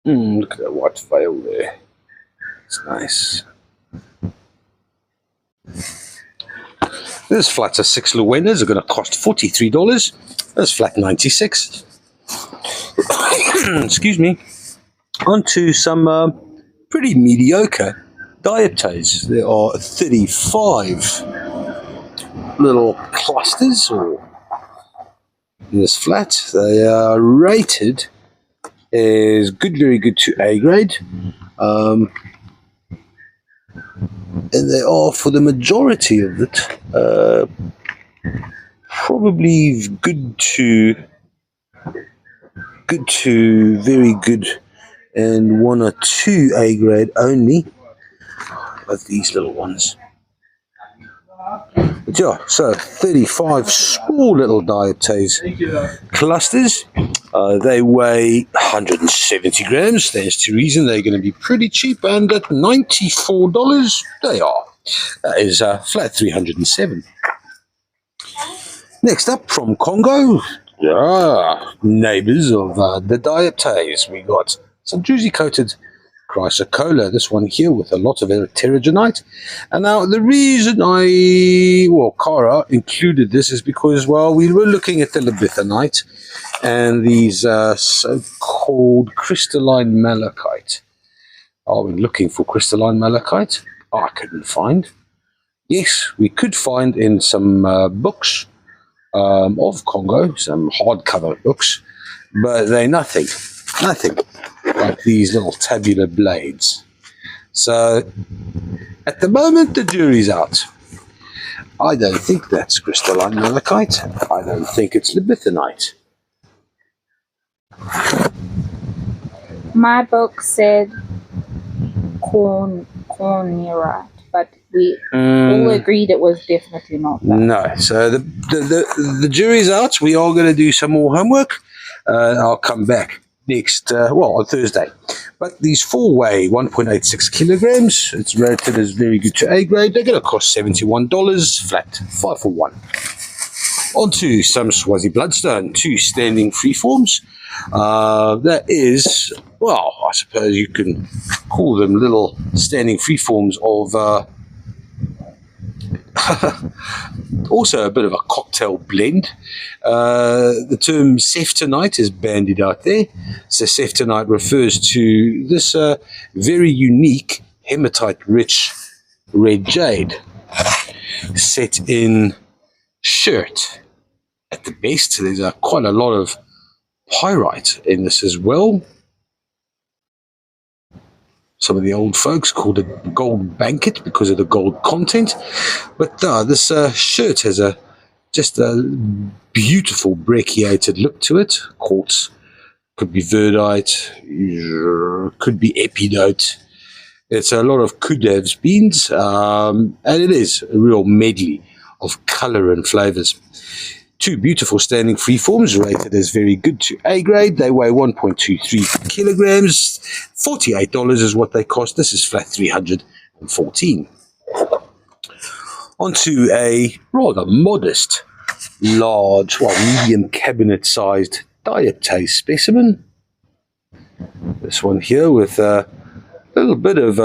Look at that white veil there. It's nice. This flat of 6 Luenas are going to cost $43. This flat 96. Excuse me. On to some pretty mediocre dioptase. There are 35 little clusters in this flat. They are rated as good, very good to A grade. And they are, for the majority of it, probably good to very good, and 1 or 2 A grade only of these little ones. But yeah, so 35 small little dioptase clusters. They weigh 170 grams. There's to reason they're going to be pretty cheap, and at $94 they are. That is flat 307. Next up from Congo, neighbors of the dioptase, we got some juicy coated chrysocolla, this one here with a lot of pterogenite. And now the reason Cara included this is because, well, we were looking at the labithonite and these so-called crystalline malachite. Are we looking for crystalline malachite? I couldn't find. Yes, we could find in some books of Congo, some hardcover books, but they're nothing like these little tabular blades. So at the moment, the jury's out. I don't think that's crystalline malachite. I don't think it's libethenite. My book said cornerite, but we all agreed it was definitely not that. No. So the jury's out. We are going to do some more homework. I'll come back next, on Thursday. But these 4-way 1.86 kilograms, it's rated as very good to A grade. They're going to cost $71 flat, 5 for 1. On to some Swazi bloodstone, 2 standing freeforms. That is, well, I suppose you can call them little standing freeforms of also a bit of a cocktail blend. The term seftonite is bandied out there. So seftonite refers to this very unique hematite-rich red jade set in shirt. At the base, there's quite a lot of pyrite in this as well. Some of the old folks called it gold banket because of the gold content. But this shirt has just a beautiful brachiated look to it. Quartz, could be verdite, could be epidote. It's a lot of Kudav's beans, and it is a real medley of colour and flavours. 2 beautiful standing freeforms rated as very good to A grade. They weigh 1.23 kilograms. $48 is what they cost. This is flat 314. Onto a rather modest, large, medium cabinet-sized dioptase specimen. This one here with a little bit of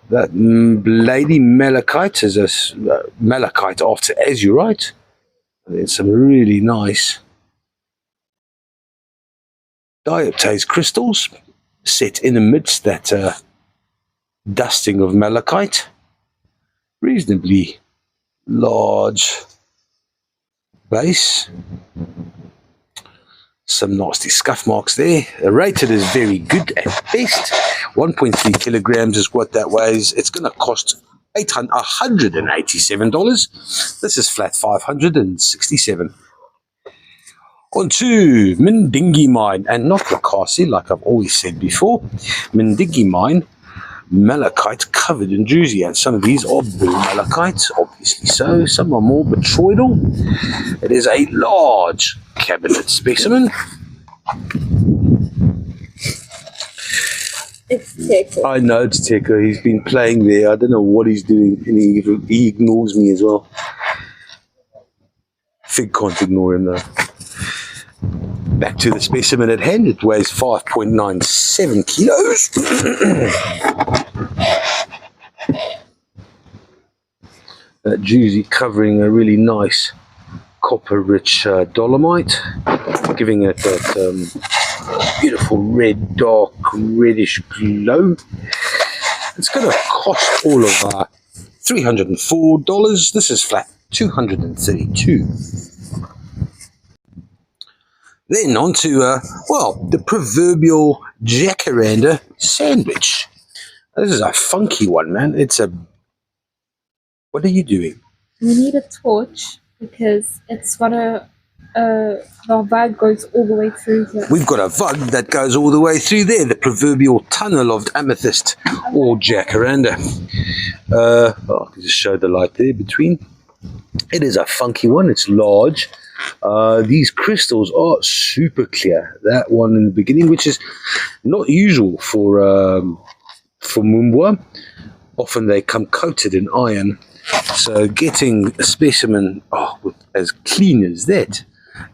that lady malachite is a malachite after azurite. And then some really nice dioptase crystals set in amidst that dusting of malachite. Reasonably large base. Some nasty scuff marks there. The rated is very good at best. 1.3 kilograms is what that weighs. It's going to cost $187. This is flat 567. On to Mindingi mine, and not Lakasi, like I've always said before. Mindingi mine, malachite covered in druzy, and some of these are blue malachite, obviously so. Some are more botryoidal. It is a large cabinet specimen. It's Teko. I know it's Teko. He's been playing there. I don't know what he's doing, and he ignores me as well. Fig can't ignore him though. Back to the specimen at hand. It weighs 5.97 kilos. That juicy covering a really nice copper-rich dolomite, giving it that beautiful red, dark, reddish glow. It's going to cost all of $304. This is flat 232. Then on to, the proverbial jacaranda sandwich. This is a funky one, man. What are you doing? We need a torch because it's got the vug goes all the way through here. We've got a vug that goes all the way through there, the proverbial tunnel of amethyst or jacaranda. I can just show the light there between. It is a funky one. It's large. These crystals are super clear. That one in the beginning, which is not usual for Mumbwa. Often they come coated in iron. So getting a specimen with as clean as that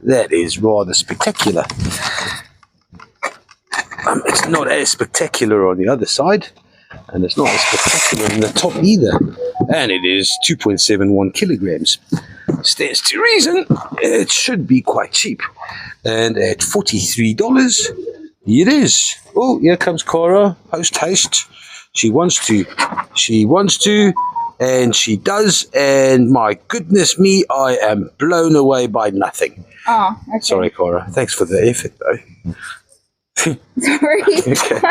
is rather spectacular. It's not as spectacular on the other side, and it's not as spectacular in the top either. And it is 2.71 kilograms. Stands to reason it should be quite cheap. And at $43, it is. Oh, here comes Cora, post haste. She wants to And she does, and my goodness me, I am blown away by nothing. Oh, okay. Sorry, Cora. Thanks for the effort, though. Sorry. Okay.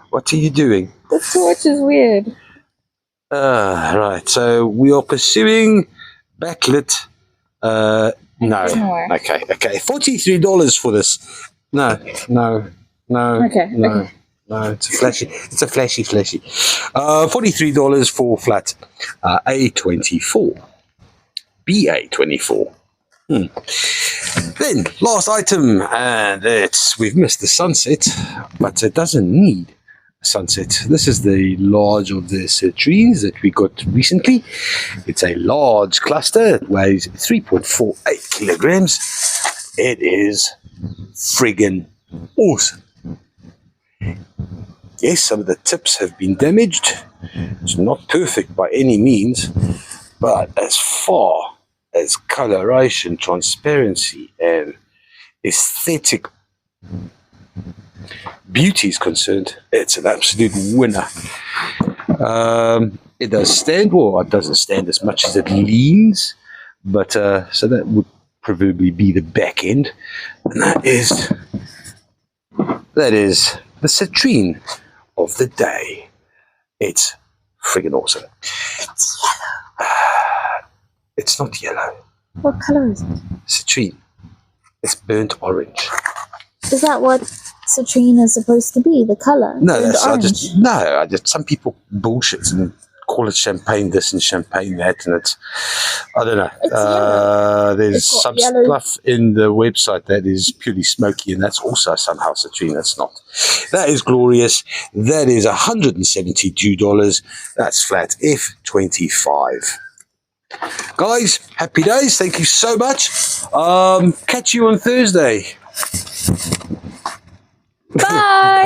What are you doing? The torch is weird. Right, so we are pursuing backlit. No. No. Okay. $43 for this. No. Okay, No. okay. No, it's a flashy. $43 for flat A24. BA24. Then, last item, and we've missed the sunset, but it doesn't need a sunset. This is the large of the citrines that we got recently. It's a large cluster. It weighs 3.48 kilograms. It is friggin' awesome. Yes, some of the tips have been damaged. It's not perfect by any means, but as far as coloration, transparency, and aesthetic beauty is concerned, it's an absolute winner. It does stand, well, it doesn't stand as much as it leans, but so that would probably be the back end, and that is the citrine of the day. It's friggin' awesome. It's not yellow. What colour is it? Citrine. It's burnt orange. Is that what citrine is supposed to be? The colour? No, Burnt that's orange? some people bullshit and call it champagne this and champagne that, and it's I don't know. It's yellow. There's It's got some yellow. stuff in the website that is purely smoky, and that's also somehow citrine. That's not. That is glorious. That is $172. That's flat F25. Guys, happy days. Thank you so much. Catch you on Thursday. Bye!